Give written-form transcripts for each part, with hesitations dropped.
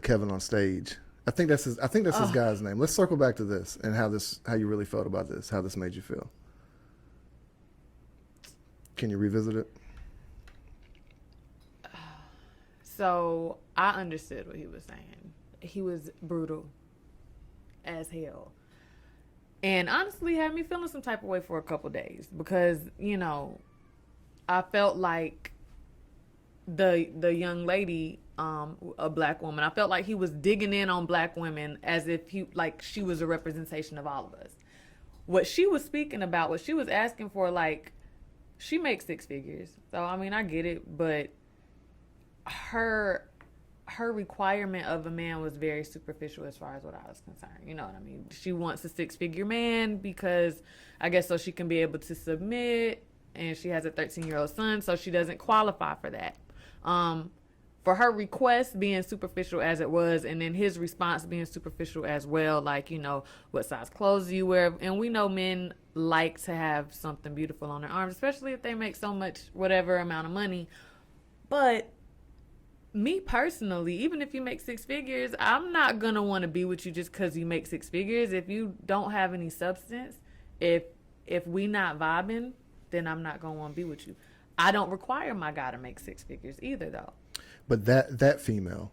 Kevin on stage. I think that's his guy's name. Let's circle back to this and how you really felt about this, how this made you feel. Can you revisit it? So I understood what he was saying. He was brutal as hell. And honestly had me feeling some type of way for a couple days because, you know, I felt like the young lady, a black woman, I felt like he was digging in on black women as if she was a representation of all of us. What she was speaking about, what she was asking for, like, she makes 6 figures. So, I mean, I get it, but her requirement of a man was very superficial as far as what I was concerned. You know what I mean? She wants a 6-figure man because I guess so she can be able to submit, and she has a 13-year-old son, so she doesn't qualify for that. For her request being superficial as it was, and then his response being superficial as well, like, you know, what size clothes do you wear? And we know men like to have something beautiful on their arms, especially if they make so much whatever amount of money. But me personally, even if you make 6 figures, I'm not going to want to be with you just because you make 6 figures. If you don't have any substance, if we not vibing, then I'm not going to want to be with you. I don't require my guy to make 6 figures either, though. But that female,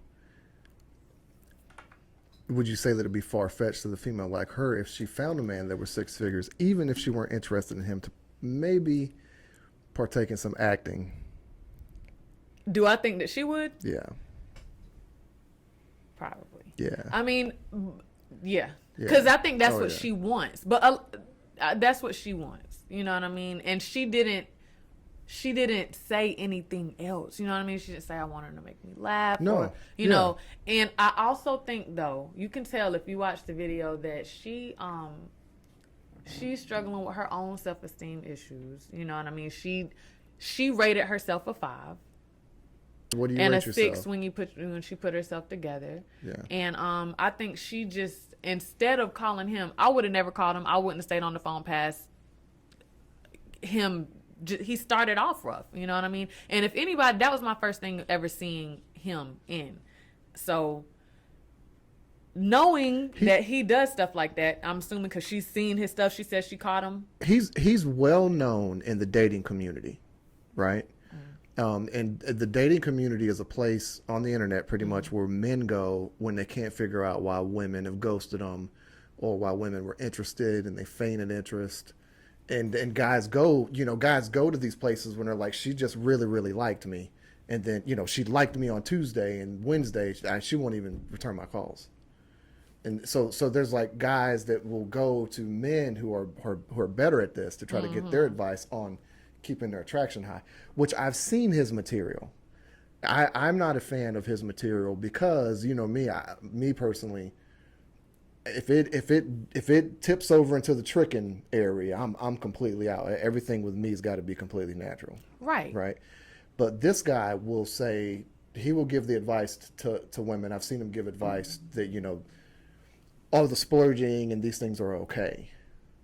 would you say that it'd be far-fetched to the female like her if she found a man that was 6 figures, even if she weren't interested in him, to maybe partake in some acting? Do I think that she would? Yeah. Probably. Yeah. I mean, yeah. Because I think that's what she wants. But that's what she wants. You know what I mean? And she didn't say anything else. You know what I mean? She didn't say, I want her to make me laugh. No. Or, you know. And I also think, though, you can tell if you watch the video that she's struggling with her own self-esteem issues. You know what I mean? She rated herself a 5. What do you and rate a 6 yourself? when she put herself together. Yeah. And I think she just, instead of calling him, I would have never called him. I wouldn't have stayed on the phone past him. He started off rough, you know what I mean? And if anybody, that was my first thing ever seeing him in. So knowing that he does stuff like that, I'm assuming because she's seen his stuff, she says she caught him. He's well known in the dating community, right? And the dating community is a place on the internet pretty much where men go when they can't figure out why women have ghosted them or why women were interested and they feign interest. And guys go to these places when they're like, she just really, really liked me. And then, you know, she liked me on Tuesday and Wednesday, she won't even return my calls. And so there's like guys that will go to men who are better at this to try to get their advice on keeping their attraction high, which I've seen his material. I'm not a fan of his material because, you know, me personally, if it tips over into the tricking area, I'm completely out. Everything with me's got to be completely natural. Right. But this guy will say, he will give the advice to women. I've seen him give advice that, you know, all the splurging and these things are okay.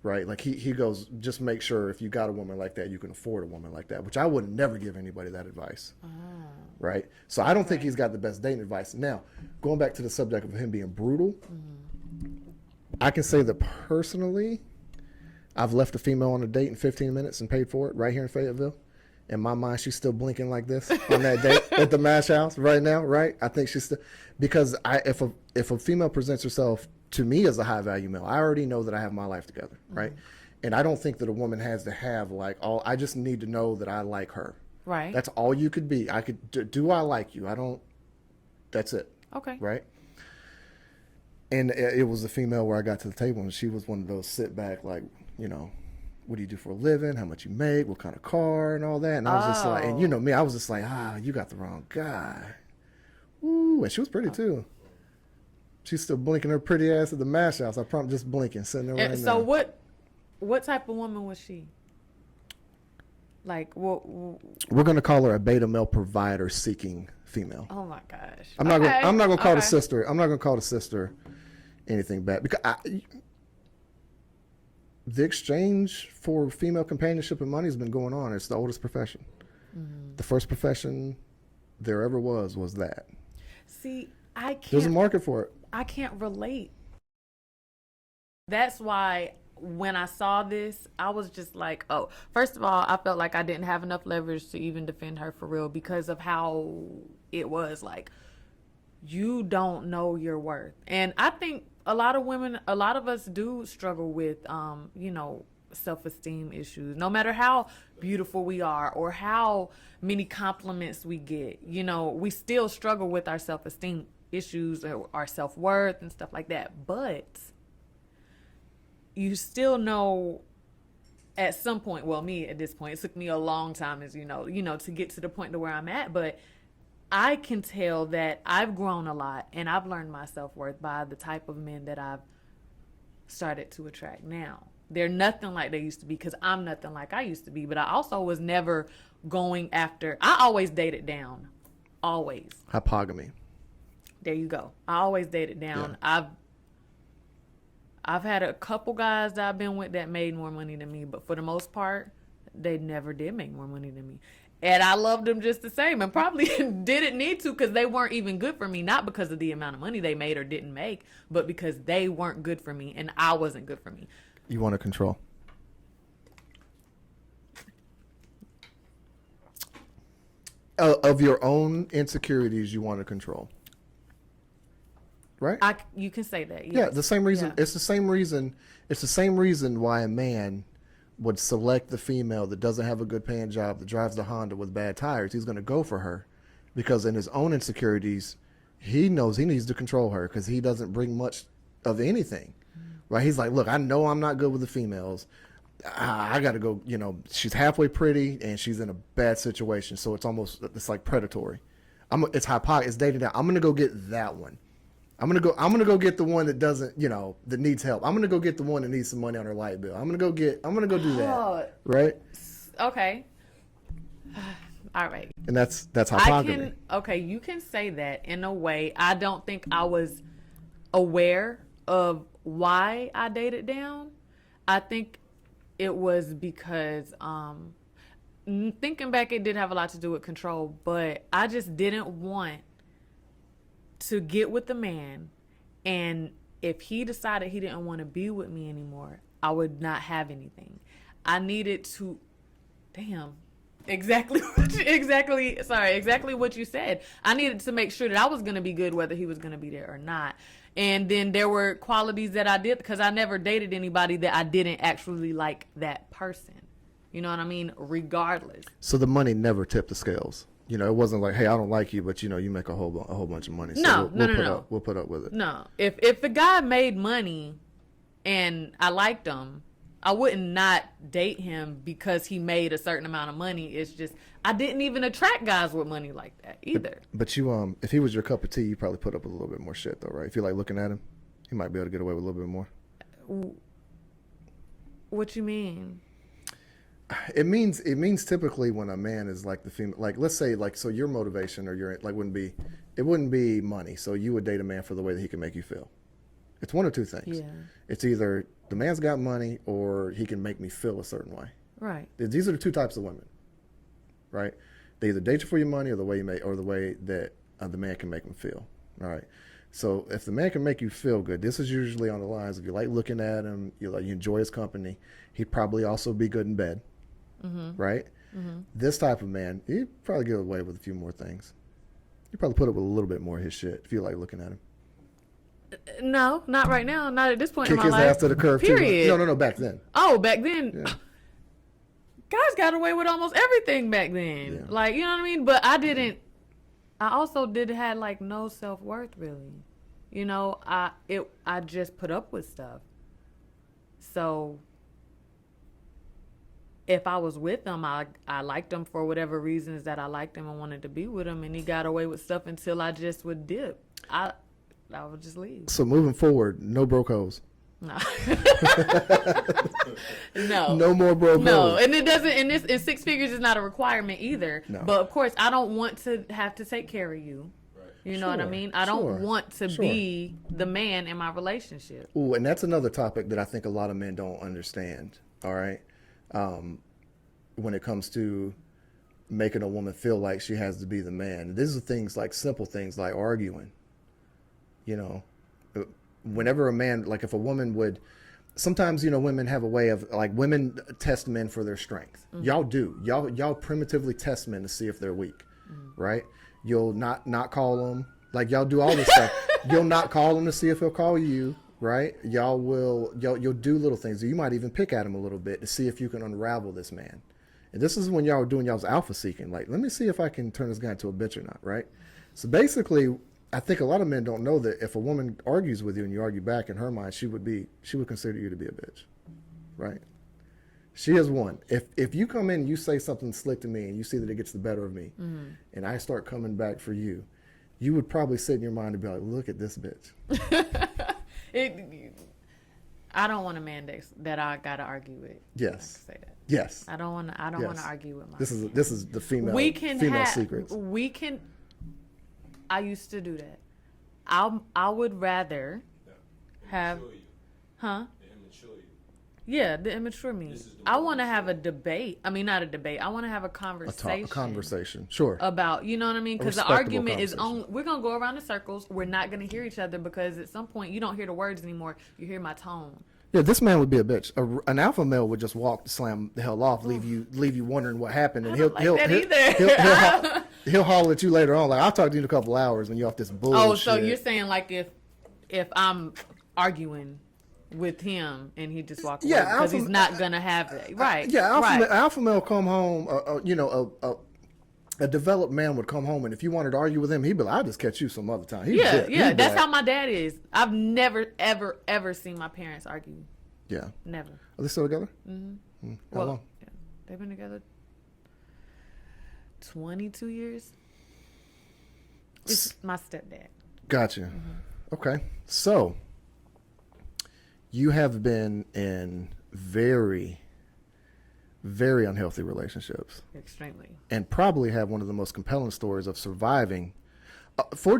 Right? Like he goes, just make sure if you got a woman like that, you can afford a woman like that, which I would never give anybody that advice. Right? So I don't think he's got the best dating advice. Now, going back to the subject of him being brutal, I can say that personally, I've left a female on a date in 15 minutes and paid for it right here in Fayetteville. In my mind, she's still blinking like this on that date at the Mash House right now, right? I think she's still, because if a female presents herself to me as a high value male, I already know that I have my life together, right? And I don't think that a woman has to have I just need to know that I like her. Right. That's all you could be. I could, do I like you? That's it. Okay. Right? And it was a female where I got to the table and she was one of those sit back, like, you know, what do you do for a living? How much you make? What kind of car and all that? And I was just like, and you know me, I was just like, you got the wrong guy. Ooh, and she was pretty too. She's still blinking her pretty ass at the Mash House. I probably just blinking, sitting there right now. So what type of woman was she? Like, what? We're gonna call her a beta male provider seeking female. Oh my gosh! I'm not gonna call the sister. I'm not gonna call the sister anything bad because the exchange for female companionship and money has been going on. It's the oldest profession. The first profession there ever was that. See, There's a market for it. I can't relate. That's why when I saw this, I was just like, oh, first of all, I felt like I didn't have enough leverage to even defend her for real because of how it was. Like, you don't know your worth. And I think a lot of women, a lot of us do struggle with, self-esteem issues. No matter how beautiful we are or how many compliments we get, we still struggle with our self-esteem issues or our self-worth and stuff like that. But you still know at some point, well, me at this point, it took me a long time, as to get to the point to where I'm at, but I can tell that I've grown a lot and I've learned my self-worth by the type of men that I've started to attract now. They're nothing like they used to be because I'm nothing like I used to be, but I also was never going after, I always dated down. Always. Hypogamy. There you go. I always dated down. Yeah. I've had a couple guys that I've been with that made more money than me, but for the most part, they never did make more money than me. And I loved them just the same and probably didn't need to because they weren't even good for me, not because of the amount of money they made or didn't make, but because they weren't good for me and I wasn't good for me. You want to control. Of your own insecurities, you want to control. Right? You can say that. Yes. Yeah, the same reason. Yeah. It's the same reason. It's the same reason why a man would select the female that doesn't have a good paying job, that drives the Honda with bad tires. He's going to go for her because in his own insecurities, he knows he needs to control her because he doesn't bring much of anything. Right? He's like, look, I know I'm not good with the females. I got to go, she's halfway pretty and she's in a bad situation. So it's like predatory. It's dating down. I'm going to go get that one. I'm gonna go get the one that doesn't, that needs help. I'm gonna go get the one that needs some money on her light bill. I'm gonna go do that. Right? Okay. All right. And that's hypogamy. You can say that in a way. I don't think I was aware of why I dated down. I think it was because thinking back, it did have a lot to do with control, but I just didn't want to get with the man, and if he decided he didn't want to be with me anymore, I would not have anything. I needed to, exactly what you said. I needed to make sure that I was going to be good whether he was going to be there or not. And then there were qualities that I did because I never dated anybody that I didn't actually like that person. You know what I mean? Regardless. So the money never tipped the scales. It wasn't like, hey, I don't like you, but you make a whole bunch of money. So No. We'll put up with it. No, if the guy made money and I liked him, I wouldn't not date him because he made a certain amount of money. It's just I didn't even attract guys with money like that either. But you, if he was your cup of tea, you probably put up with a little bit more shit though, right? If you like looking at him, he might be able to get away with a little bit more. What you mean? It means typically when a man is like the female, like let's say like, so your motivation or your like wouldn't be money. So you would date a man for the way that he can make you feel. It's one of two things. Yeah. It's either the man's got money or he can make me feel a certain way. Right. These are the two types of women. Right. They either date you for your money or the way that the man can make them feel. All right. So if the man can make you feel good, this is usually on the lines of you like looking at him, you enjoy his company. He'd probably also be good in bed. Mm-hmm. Right? Mm-hmm. This type of man, he'd probably get away with a few more things. You'd probably put up with a little bit more of his shit if you like looking at him. No, not right now. Not at this point Kick in my life. Kick his ass to the curb. Period. No, back then. Oh, back then. Yeah. Guys got away with almost everything back then. Yeah. Like, you know what I mean? But I didn't. I also had like no self-worth really. I just put up with stuff. So if I was with him, I liked him for whatever reasons that I liked him and wanted to be with him, and he got away with stuff until I just would dip. I would just leave. So moving forward, no broke hoes. No. No. No more broke hoes. No, and it doesn't. And six figures is not a requirement either. No. But of course, I don't want to have to take care of you. You know what I mean? I don't want to be the man in my relationship. Ooh, and that's another topic that I think a lot of men don't understand. All right. When it comes to making a woman feel like she has to be the man, these are things like simple things like arguing, you know, whenever a man, like if a woman would, sometimes, you know, women have a way of, like, women test men for their strength. Y'all do. Y'all primitively test men to see if they're weak, right? You'll not call them. Like, y'all do all this stuff. You'll not call him to see if he'll call you, right? You'll do little things. You might even pick at him a little bit to see if you can unravel this man. And this is when y'all were doing y'all's alpha seeking. Like, let me see if I can turn this guy into a bitch or not, right? So basically, I think a lot of men don't know that if a woman argues with you and you argue back, in her mind, she would consider you to be a bitch, right? She has won. If you come in and you say something slick to me and you see that it gets the better of me, and I start coming back for you, you would probably sit in your mind and be like, look at this bitch. I don't want a man that I gotta argue with. Yes. I can say that. Yes. I don't want to argue with my. This is the female secrets. I used to do that. I would rather have, huh? Yeah, the immature me. I want to have a debate. I mean, not a debate. I want to have a conversation. A conversation, sure. About, you know what I mean? Because the argument is only, we're going to go around in circles. We're not going to hear each other because at some point you don't hear the words anymore. You hear my tone. Yeah, this man would be a bitch. An alpha male would just walk, slam the hell off, leave you wondering what happened, and he'll holler at you later on. Like, I'll talk to you in a couple hours when you're off this bullshit. Oh, so you're saying like if I'm arguing with him and he just walks away because he's not gonna have it, right? Yeah, alpha male come home. A developed man would come home, and if you wanted to argue with him, he'd be like, "I'll just catch you some other time." He'd That's how my dad is. I've never, ever, ever seen my parents argue. Yeah, never. Are they still together? Mm-hmm. How long? Yeah, they've been together 22 years. It's my stepdad. Gotcha. Mm-hmm. Okay, so you have been in very, very unhealthy relationships. Extremely. And probably have one of the most compelling stories of surviving.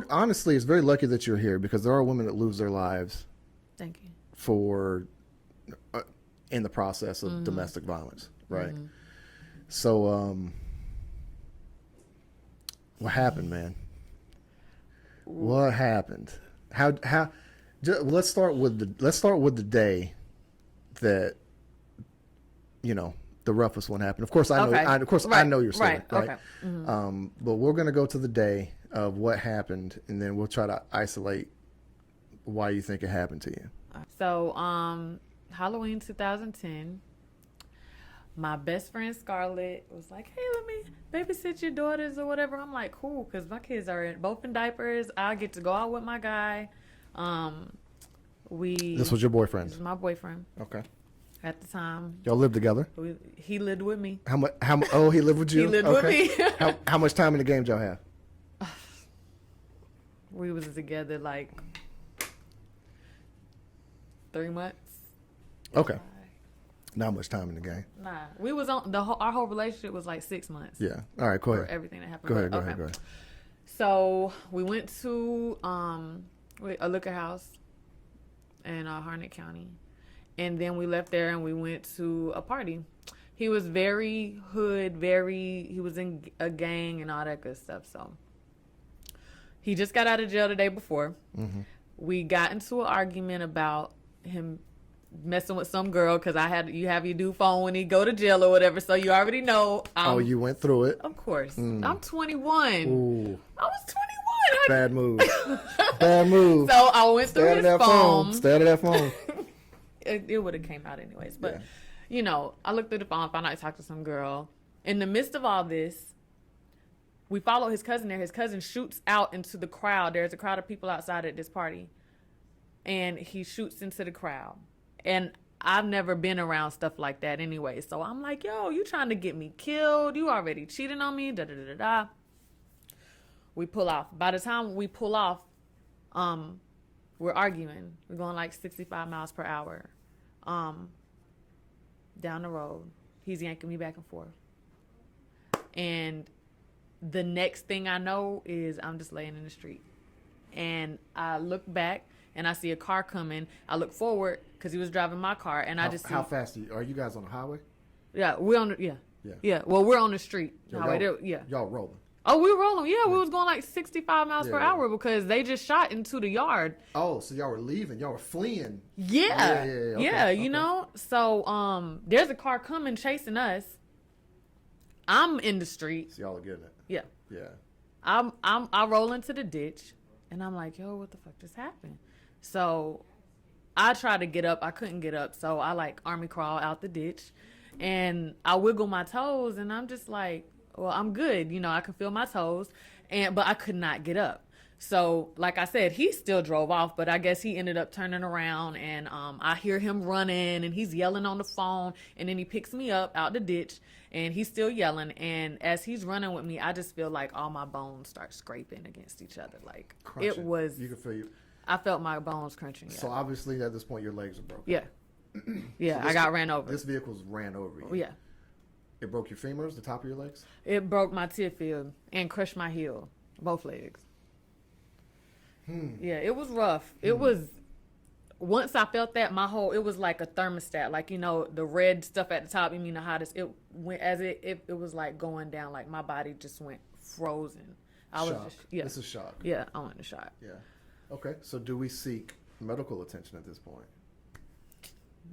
Honestly, it's very lucky that you're here because there are women that lose their lives. Thank you. In the process of domestic violence, right? Mm-hmm. So, what happened, man? What happened? Let's start with the day that, you know, the roughest one happened. Of course, I know. Okay. I know your story, right? Okay. Mm-hmm. But we're gonna go to the day of what happened, and then we'll try to isolate why you think it happened to you. So, Halloween 2010, my best friend Scarlett was like, "Hey, let me babysit your daughters or whatever." I'm like, "Cool," because my kids are both in diapers. I get to go out with my guy. This was your boyfriend? This was my boyfriend. Okay. At the time. Y'all lived together? He lived with me. How much? Oh, he lived with you? He lived with me. How much time in the game did y'all have? We was together like 3 months. Okay. Not much time in the game. Nah. We was on our whole relationship was like 6 months. Yeah. All right, go ahead. For everything that happened. Go ahead. So we went to a liquor house in Harnett County. And then we left there and we went to a party. He was very hood, he was in a gang and all that good stuff. So he just got out of jail the day before. Mm-hmm. We got into an argument about him messing with some girl because you have your dude phone when he go to jail or whatever. So you already know. You went through it. Of course. I'm 21. Ooh. I was 21. Bad move. Bad move. So I went through his phone. Stay out of that phone. It would have came out anyways. But, you know, I looked through the phone, found out he talked to some girl. In the midst of all this, we follow his cousin there. His cousin shoots out into the crowd. There's a crowd of people outside at this party. And he shoots into the crowd. And I've never been around stuff like that anyway. So I'm like, yo, you trying to get me killed? You already cheating on me? Da-da-da-da-da. We pull off. By the time we pull off, we're arguing. We're going like 65 miles per hour. Down the road. He's yanking me back and forth. And the next thing I know is I'm just laying in the street. And I look back and I see a car coming. I look forward because he was driving my car, and I just see. How fast are you guys on the highway? Yeah, we're on the, yeah. Well, we're on the street. Y'all rolling. Oh, we were rolling. Yeah, we was going like 65 miles per Yeah. hour because they just shot into the yard. Oh, so y'all were leaving. Y'all were fleeing. Yeah. Okay, You know? So, there's a car coming chasing us. I'm in the street. So y'all are getting it. Yeah. Yeah. I roll into the ditch and I'm like, yo, what the fuck just happened? So I tried to get up. I couldn't get up. So I like army crawl out the ditch and I wiggle my toes and I'm just like, well, I'm good. You know, I can feel my toes but I could not get up. So like I said, he still drove off, but I guess he ended up turning around and I hear him running and he's yelling on the phone and then he picks me up out the ditch and he's still yelling. And as he's running with me, I just feel like all my bones start scraping against each other. Like Crunching. it was, You can feel you. I felt my bones crunching. Yeah. So obviously at this point your legs are broken. Yeah. Yeah, So I got ran over. This vehicle's ran over you. Yeah. It broke your femurs, the top of your legs? It broke my tear field and crushed my heel, both legs. Yeah, it was rough. It was, once I felt that, it was like a thermostat. Like, you know, the red stuff at the top, you mean the hottest, it went, it was like going down, like my body just went frozen. I was Shock. just, yeah. This is shock. Yeah, I went to shock. Yeah. Okay, so do we seek medical attention at this point?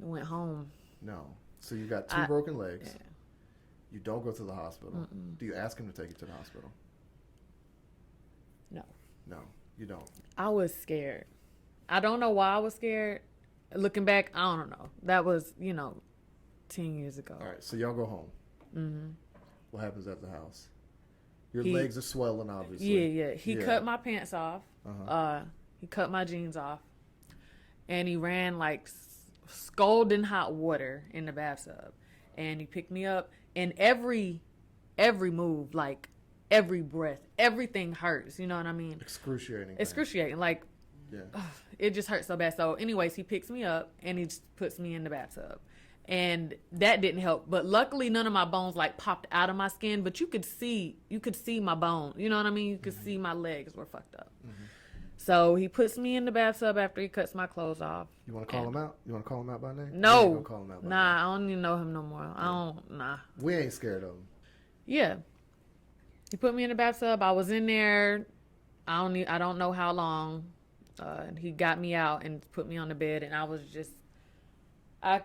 Went home. No. So you got two broken legs. Yeah. You don't go to the hospital. Do you ask him to take you to the hospital? No. No, you don't. I was scared. I don't know why I was scared. Looking back, I don't know. That was, 10 years ago. All right, so y'all go home. Mm-hmm. What happens at the house? Your He- legs are swelling, obviously. Yeah. He cut my pants off. He cut my jeans off. And he ran like scalding hot water in the bathtub. And he picked me up. And every move, like every breath, everything hurts. You know what I mean? Excruciating. Excruciating. Like, Yeah. it just hurts so bad. So anyways, he picks me up and he just puts me in the bathtub. And that didn't help. But luckily none of my bones like popped out of my skin, but you could see my bone. You know what I mean? You could see my legs were fucked up. So he puts me in the bathtub after he cuts my clothes off. You want to call him out? You want to call him out by name? No. You ain't gonna call him out by name. Nah, I don't even know him no more. I don't, nah. We ain't scared of him. Yeah. He put me in the bathtub. I was in there. I don't know how long. And he got me out and put me on the bed, and I was just, I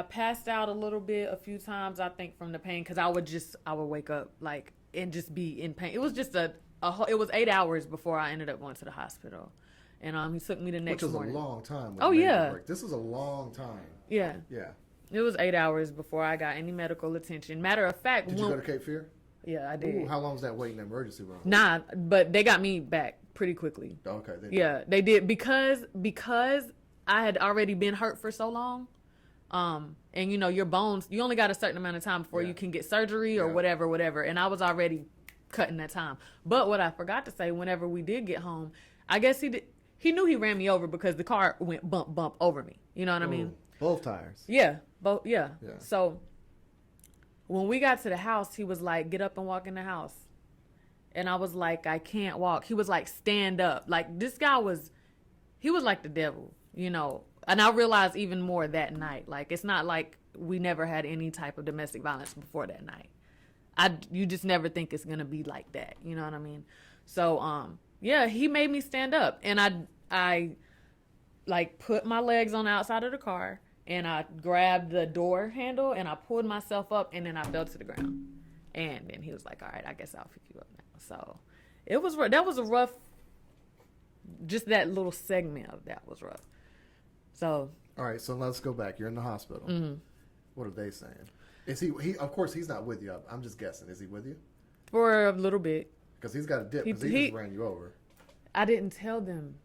passed out a little bit a few times, I think, from the pain, because I would wake up like and just be in pain. It was just it was 8 hours before I ended up going to the hospital, and he took me the next morning. Which was a long time. Oh yeah, break. This is a long time. Yeah. Yeah. It was 8 hours before I got any medical attention. Matter of fact, Did you go to Cape Fear? Yeah, I did. Ooh, how long was that wait in the emergency room? Nah, but they got me back pretty quickly. Okay. They did because I had already been hurt for so long. And your bones, you only got a certain amount of time before you can get surgery or whatever. And I was already cutting that time. But what I forgot to say, whenever we did get home, I guess he knew he ran me over because the car went bump over me. You know what I mean? Both tires. Yeah, both. Yeah. So when we got to the house, he was like, "Get up and walk in the house." And I was like, "I can't walk." He was like, "Stand up." Like, this guy he was like the devil, And I realized even more that night. Like, it's not like we never had any type of domestic violence before that night. You just never think it's going to be like that. You know what I mean? So, he made me stand up. And I like put my legs on the outside of the car and I grabbed the door handle and I pulled myself up and then I fell to the ground. And then he was like, "All right, I guess I'll pick you up now." So that was a rough, just that little segment of that was rough. So. All right, so let's go back. You're in the hospital. Mm-hmm. What are they saying? Is he of course he's not with you. I'm just guessing. Is he with you? For a little bit. Because he's got a dip because he just ran you over. I didn't tell them.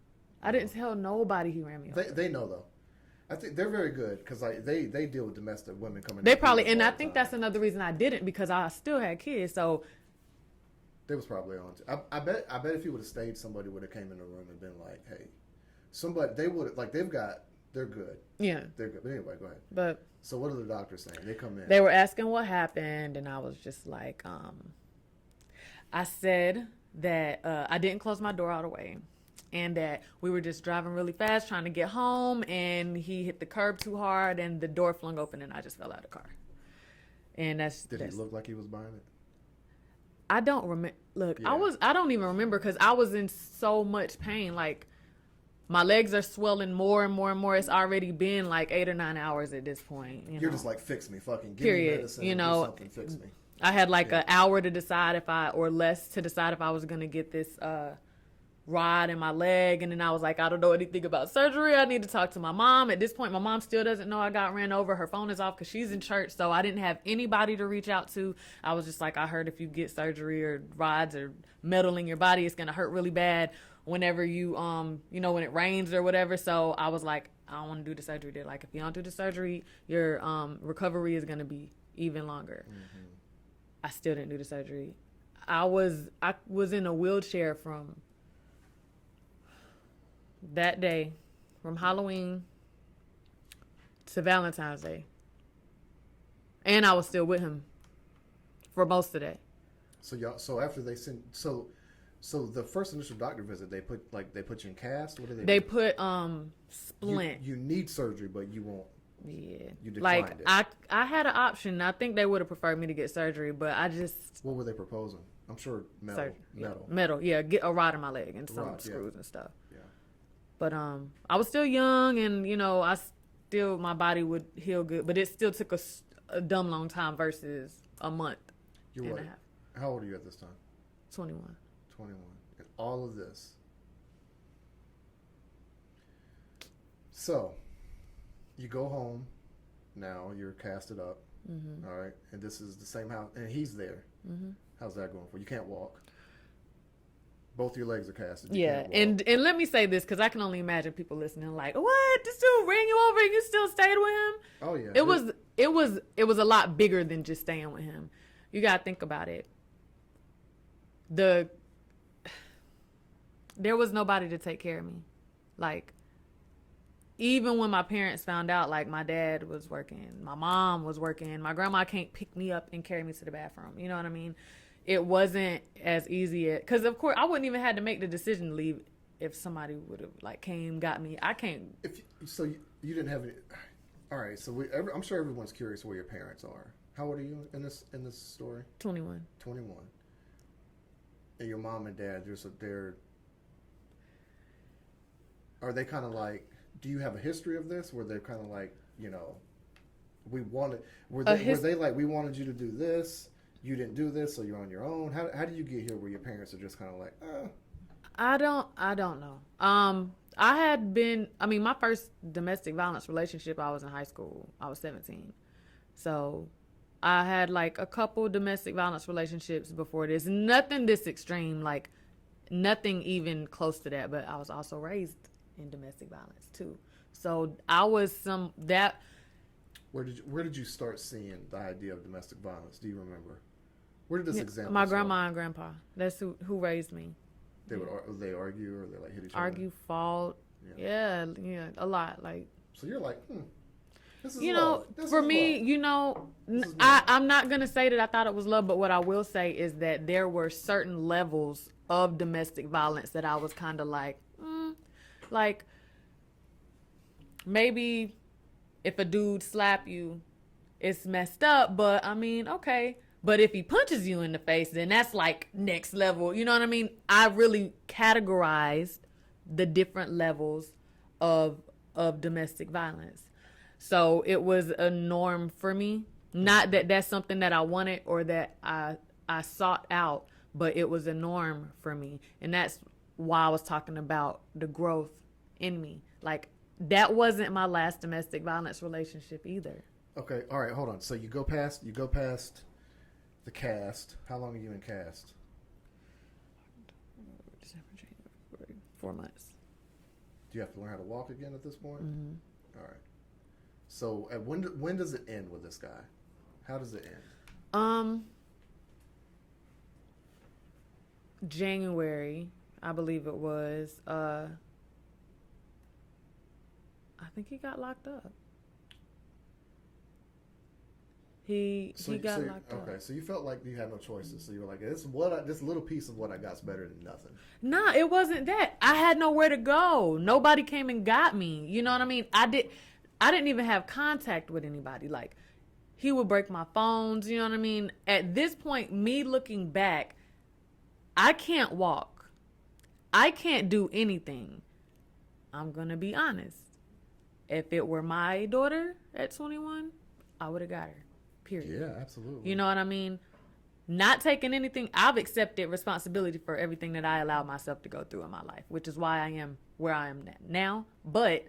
I didn't tell nobody he ran me over. They know though. I think they're very good because like they deal with domestic women coming. They probably, and I think that's another reason I didn't, because I still had kids. So they was probably on. I bet if he would have stayed, somebody would have came in the room and been like, "Hey," they would like they're good. Yeah, they're good. But anyway, go ahead. But so what are the doctors saying? They come in. They were asking what happened, and I was just like, I said that I didn't close my door all the way. And that we were just driving really fast trying to get home, and he hit the curb too hard, and the door flung open, and I just fell out of the car. And Did he look like he was buying it? I don't remember. Look, Yeah. I don't even remember because I was in so much pain. Like, my legs are swelling more and more and more. It's already been like 8 or 9 hours at this point. You're just like, fix me, fucking give me Period. medicine, You do know, something, fix me. I had like an hour to decide or less to decide if I was going to get this rod in my leg. And then I was like, I don't know anything about surgery. I need to talk to my mom. At this point, my mom still doesn't know I got ran over. Her phone is off because she's in church. So I didn't have anybody to reach out to. I was just like, I heard if you get surgery or rods or metal in your body, it's going to hurt really bad whenever you, when it rains or whatever. So I was like, I don't want to do the surgery. They're like, if you don't do the surgery, your recovery is going to be even longer. Mm-hmm. I still didn't do the surgery. I was in a wheelchair from that day, from Halloween to Valentine's Day. And I was still with him for most of the day. So after they sent, so the first initial doctor visit, they put you in cast? What did They do? put splint. You need surgery, but you won't. Yeah. You declined it. I had an option. I think they would have preferred me to get surgery, but I just... What were they proposing? I'm sure metal. Metal, yeah. Get a rod in my leg and some screws and stuff. Yeah. But I was still young, and my body would heal good, but it still took a dumb long time versus a month. You're right. How old are you at this time? 21. 21. And all of this. So, you go home. Now you're casted up. Mm-hmm. All right. And this is the same house. And he's there. Mm-hmm. How's that going for you? You can't walk. Both your legs are casted. Yeah. And let me say this, because I can only imagine people listening like, what? This dude ran you over and you still stayed with him? Oh, yeah. It was a lot bigger than just staying with him. You got to think about it. There was nobody to take care of me. Like, even when my parents found out, like, my dad was working, my mom was working, my grandma can't pick me up and carry me to the bathroom. You know what I mean? It wasn't as easy because, of course, I wouldn't even have to make the decision to leave if somebody would have, like, came, got me. I can't. So you didn't have any. All right. So I'm sure everyone's curious where your parents are. How old are you in this story? 21. 21. And your mom and dad, are they kind of like, do you have a history of this where they're kind of like, were they like, we wanted you to do this, you didn't do this, so you're on your own? How do you get here where your parents are just kind of like, I don't know. My first domestic violence relationship, I was in high school. I was 17. So I had like a couple domestic violence relationships before this. Nothing this extreme, like nothing even close to that, but I was also raised in domestic violence too. So I was Where did you start seeing the idea of domestic violence? Do you remember? Where did this example My start? grandma and grandpa. That's who raised me. Would they argue or they like hit each other? Argue, fought. Yeah, a lot. Like, so you're like, this is love. For me, love. I'm not gonna say that I thought it was love, but what I will say is that there were certain levels of domestic violence that I was kind of like, like maybe if a dude slap you, it's messed up, but I mean, okay. But if he punches you in the face, then that's like next level. You know what I mean? I really categorized the different levels of domestic violence. So it was a norm for me. Not that that's something that I wanted or that I sought out, but it was a norm for me. And that's why I was talking about the growth in me. Like, that wasn't my last domestic violence relationship either. Okay, all right, hold on. So you go past the cast. How long are you in cast? December, January, 4 months. Do you have to learn how to walk again at this point? Mm-hmm. All right. So when does it end with this guy? How does it end? January, I believe it was. I think he got locked up. He got locked up. Okay, so you felt like you had no choices. So you were like, this little piece of what I got's better than nothing. Nah, it wasn't that. I had nowhere to go. Nobody came and got me. You know what I mean? I didn't even have contact with anybody. Like, He would break my phones, you know what I mean? At this point, me looking back, I can't walk. I can't do anything. I'm going to be honest. If it were my daughter at 21, I would have got her. Period. Yeah, absolutely. You know what I mean? Not taking anything. I've accepted responsibility for everything that I allowed myself to go through in my life, which is why I am where I am now. But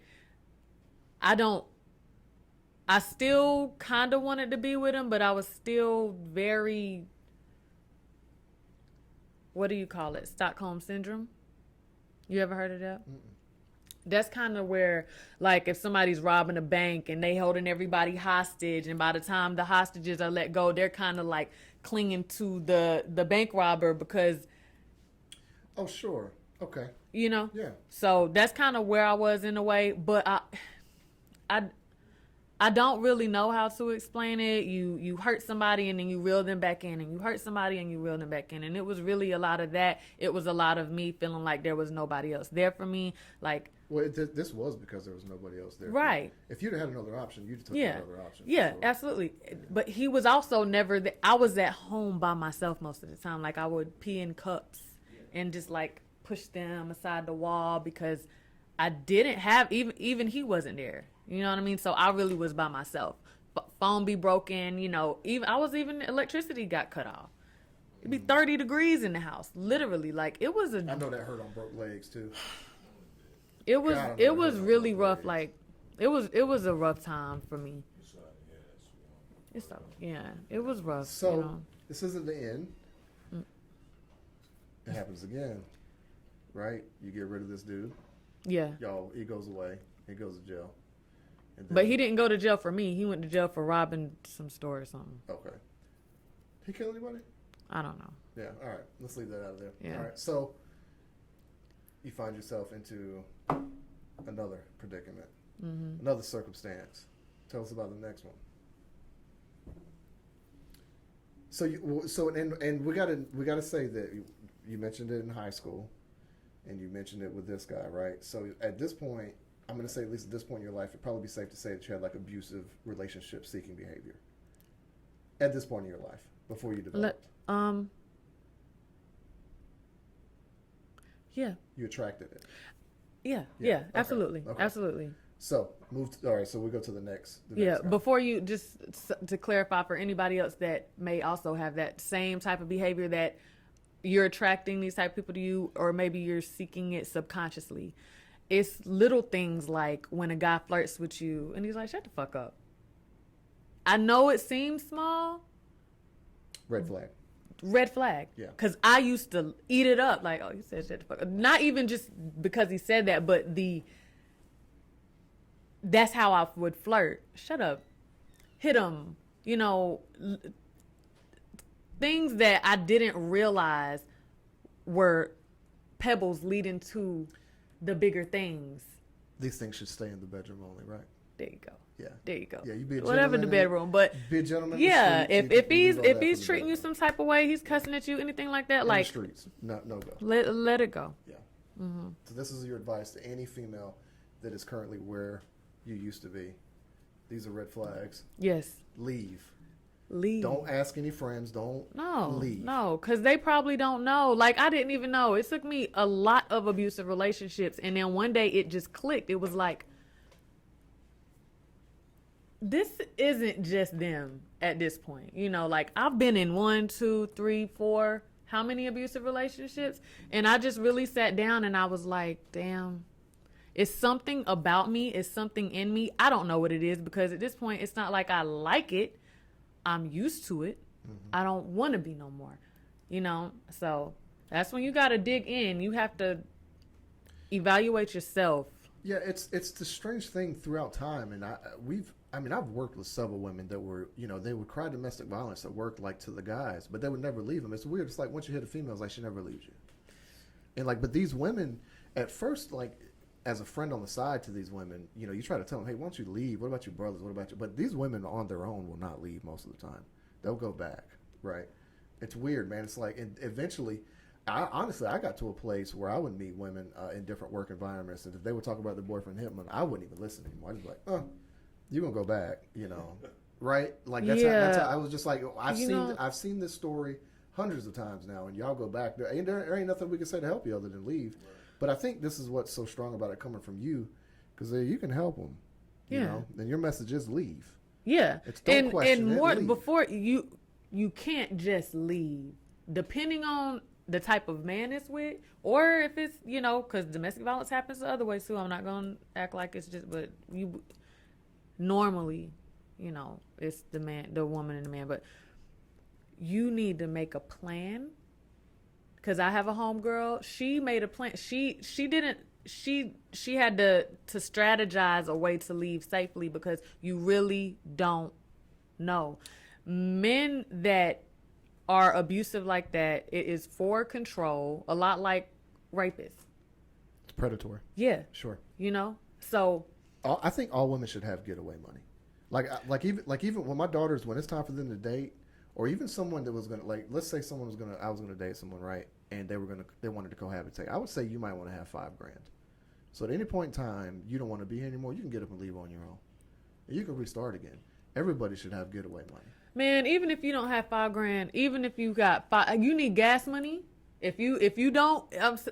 I still kind of wanted to be with him, but I was still very, what do you call it? Stockholm syndrome? You ever heard of that? Mm-mm. That's kind of where, like, if somebody's robbing a bank and they holding everybody hostage, and by the time the hostages are let go, they're kind of like clinging to the bank robber because. Oh, sure. Okay. You know? Yeah. So that's kind of where I was in a way, but I don't really know how to explain it. You hurt somebody and then you reel them back in, and you hurt somebody and you reel them back in. And it was really a lot of that. It was a lot of me feeling like there was nobody else there for me. Like, well, this was because there was nobody else there. Right. If you'd had another option, you'd have took another option. Yeah, sure. Absolutely. But he was also never I was at home by myself most of the time. Like, I would pee in cups and just like push them aside the wall because I didn't have, even he wasn't there. You know what I mean? So I really was by myself. Phone be broken, you know. Even electricity got cut off. It'd be 30 degrees in the house, literally. Like, it was I know that hurt on broke legs too. It was really rough. Like, it was a rough time for me. It was rough. So you know? This isn't the end. It happens again, right? You get rid of this dude. Yeah. Y'all, he goes away. He goes to jail. But he didn't go to jail for me. He went to jail for robbing some store or something. Okay. He kill anybody? I don't know. Yeah. All right. Let's leave that out of there. Yeah. All right. So you find yourself into another predicament, another circumstance. Tell us about the next one. And we gotta say that you mentioned it in high school, and you mentioned it with this guy, right? So at this point, I'm going to say at least at this point in your life, it'd probably be safe to say that you had like abusive relationship seeking behavior. At this point in your life, before you developed. Yeah. You attracted it. Yeah, absolutely. Okay. Absolutely. So all right, so we go to the next before you, just to clarify for anybody else that may also have that same type of behavior, that you're attracting these type of people to you, or maybe you're seeking it subconsciously. It's little things like when a guy flirts with you and he's like, shut the fuck up. I know it seems small. Red flag. Yeah. Because I used to eat it up. Like, oh, you said shut the fuck up. Not even just because he said that, but that's how I would flirt. Shut up. Hit him. You know, things that I didn't realize were pebbles leading to the bigger things. These things should stay in the bedroom only, right? There you go. Yeah. There you go. Yeah, you be a whatever the bedroom, but be a gentleman. Yeah, if he's treating you some type of way, he's cussing at you, anything like that, in like the streets, no go. Let it go. Yeah. Mm-hmm. So this is your advice to any female that is currently where you used to be. These are red flags. Yes. Leave. Leave. Don't ask any friends. Leave. No, because they probably don't know. Like, I didn't even know. It took me a lot of abusive relationships, and then one day it just clicked. It was like, this isn't just them at this point. You know, like, I've been in 1, 2, 3, 4, how many abusive relationships? And I just really sat down and I was like, damn, it's something about me. It's something in me. I don't know what it is, because at this point, it's not like I like it. I'm used to it. Mm-hmm. I don't want to be no more, you know? So that's when you got to dig in. You have to evaluate yourself. Yeah, it's the strange thing throughout time. And I've worked with several women that were, you know, they would cry domestic violence at work, like, to the guys, but they would never leave them. It's weird. It's like, once you hit a female, it's like she never leaves you. And like, but these women at first, like, as a friend on the side to these women, you know, you try to tell them, hey, why don't you leave? What about your brothers? What about you? But these women on their own will not leave most of the time. They'll go back, right? It's weird, man. It's like, and eventually, I got to a place where I would meet women in different work environments, and if they would talk about their boyfriend hitman, I wouldn't even listen anymore. I'd be like, you're going to go back, you know, right? Like that's how I was just like, I've seen this story hundreds of times now, and y'all go back there. There ain't nothing we can say to help you other than leave. Right. But I think this is what's so strong about it coming from you, because you can help them. You know, and your message is leave. Yeah, it's don't question and more leave. Before you can't just leave, depending on the type of man it's with, or if it's, you know, because domestic violence happens the other way too. I'm not gonna act like it's just, but you normally, you know, it's the woman and the man, but you need to make a plan. Because I have a homegirl, she made a plan. She had to strategize a way to leave safely, because you really don't know. Men that are abusive like that, it is for control, a lot like rapists. It's predatory. Yeah. Sure. You know? So I think all women should have getaway money. Like even when my daughters, when it's time for them to date, or even someone that was gonna, like, let's say I was gonna date someone, right? And they wanted to cohabitate. I would say you might want to have $5,000. So at any point in time, you don't want to be here anymore, you can get up and leave on your own. And you can restart again. Everybody should have getaway money. Man, even if you don't have $5,000, even if you got you need gas money. If you don't,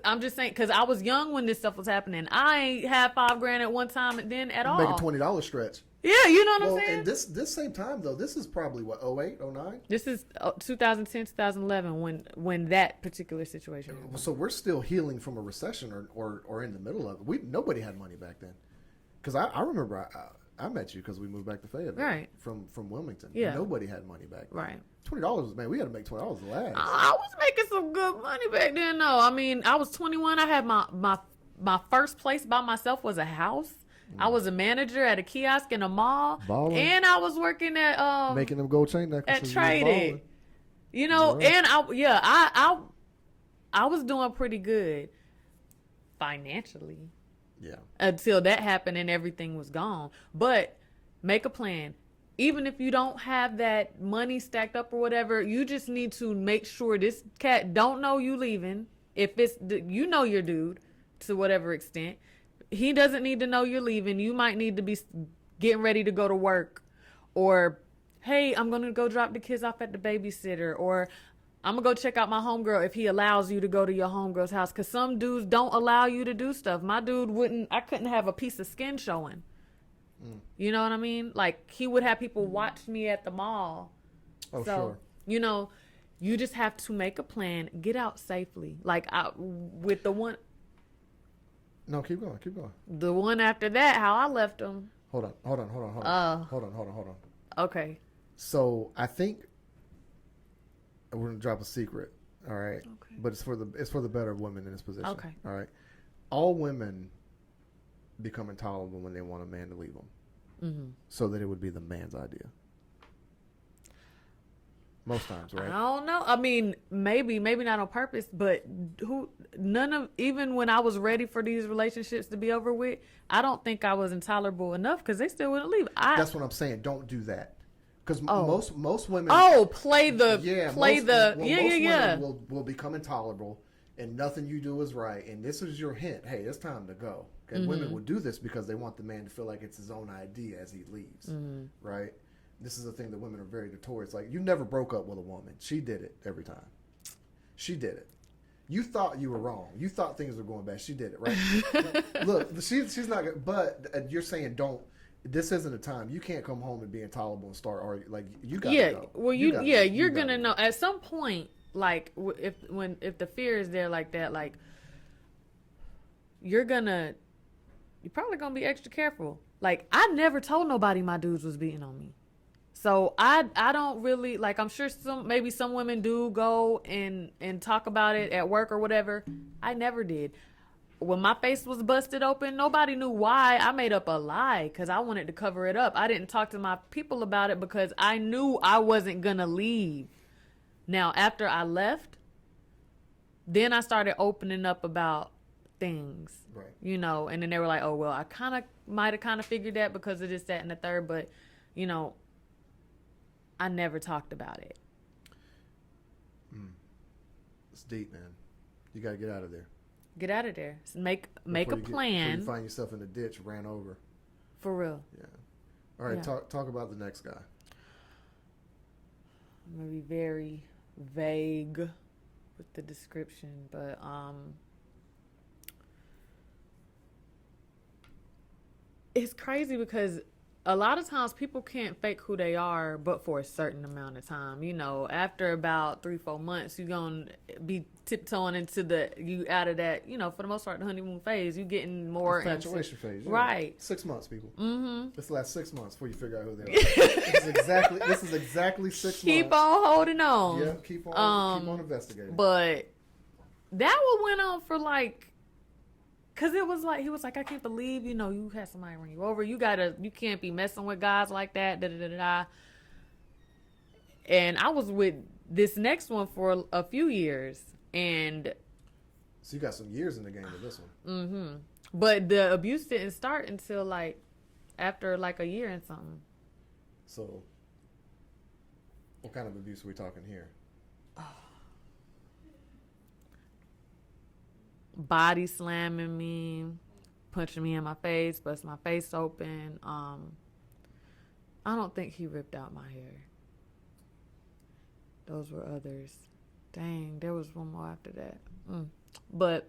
I'm just saying, because I was young when this stuff was happening. I ain't had $5,000 at one time and then at all. Make a $20 stretch. Yeah, you know what I'm saying? And this same time, though, this is probably, what, 08, 09? This is 2010, 2011 when that particular situation happened. So we're still healing from a recession or in the middle of it. Nobody had money back then. Because I remember I met you because we moved back to Fayetteville. Right. From Wilmington. Yeah. Nobody had money back then. Right. $20, man, we had to make $20 last. I was making some good money back then, though. I mean, I was 21. I had my first place by myself was a house. I was a manager at a kiosk in a mall. Ballin'. And I was working at making them gold chain necklaces. At Traded. You know, right. And I was doing pretty good financially. Yeah. Until that happened and everything was gone. But make a plan. Even if you don't have that money stacked up or whatever, you just need to make sure this cat don't know you leaving. If it's you know your dude to whatever extent. He doesn't need to know you're leaving. You might need to be getting ready to go to work, or, hey, I'm going to go drop the kids off at the babysitter, or I'm going to go check out my homegirl if he allows you to go to your homegirl's house. Because some dudes don't allow you to do stuff. My dude I couldn't have a piece of skin showing. You know what I mean? Like, he would have people watch me at the mall. Oh, so, sure. You know, you just have to make a plan, get out safely. Like, with the one... No, keep going. The one after that, how I left him. Hold on. Okay. So I think we're gonna drop a secret. All right. Okay. But it's for the better women in this position. Okay. All right. All women become intolerable when they want a man to leave them, so that it would be the man's idea. Most times, right? I don't know. I mean, maybe not on purpose, but even when I was ready for these relationships to be over with, I don't think I was intolerable enough because they still wouldn't leave. That's what I'm saying. Don't do that. Because most women. Most women will become intolerable, and nothing you do is right. And this is your hint. Hey, it's time to go. And women will do this because they want the man to feel like it's his own idea as he leaves, right? This is a thing that women are very notorious. Like, you never broke up with a woman. She did it every time. She did it. You thought you were wrong. You thought things were going bad. She did it, right? Look, she's not good. But you're saying this isn't a time. You can't come home and be intolerable and start arguing. Like, you got to go. Well, you're going to know. At some point, like, if the fear is there like that, like, you're probably going to be extra careful. Like, I never told nobody my dudes was beating on me. So I don't really, like, I'm sure maybe some women do go and talk about it at work or whatever. I never did. When my face was busted open, nobody knew why. I made up a lie because I wanted to cover it up. I didn't talk to my people about it because I knew I wasn't going to leave. Now, after I left, then I started opening up about things, right? You know, and then they were like, oh, well, I might have figured that because of this, that, and the third, but, you know, I never talked about it. It's deep, man. You got to get out of there. Get out of there. Make a plan. Before you find yourself in a ditch, ran over. For real. Yeah. All right. Yeah. Talk about the next guy. I'm gonna be very vague with the description, but it's crazy because a lot of times people can't fake who they are but for a certain amount of time. After about 3-4 months, you're gonna be tiptoeing into you out of that, for the most part, the honeymoon phase. You getting more infatuation phase. Right. 6 months, people. Mm-hmm. This last 6 months before you figure out who they are. This is exactly 6 months. Keep on holding on. Yeah, keep on investigating. But that one went on for cause it was he was like, I can't believe, you had somebody run you over. You can't be messing with guys like that. Da, da, da, da, da. And I was with this next one for a few years, and so you got some years in the game with this one. Mm-hmm. But the abuse didn't start until after a year and something. So, what kind of abuse are we talking here? Body slamming me, punching me in my face, busting my face open. I don't think he ripped out my hair. Those were others. Dang, there was one more after that. But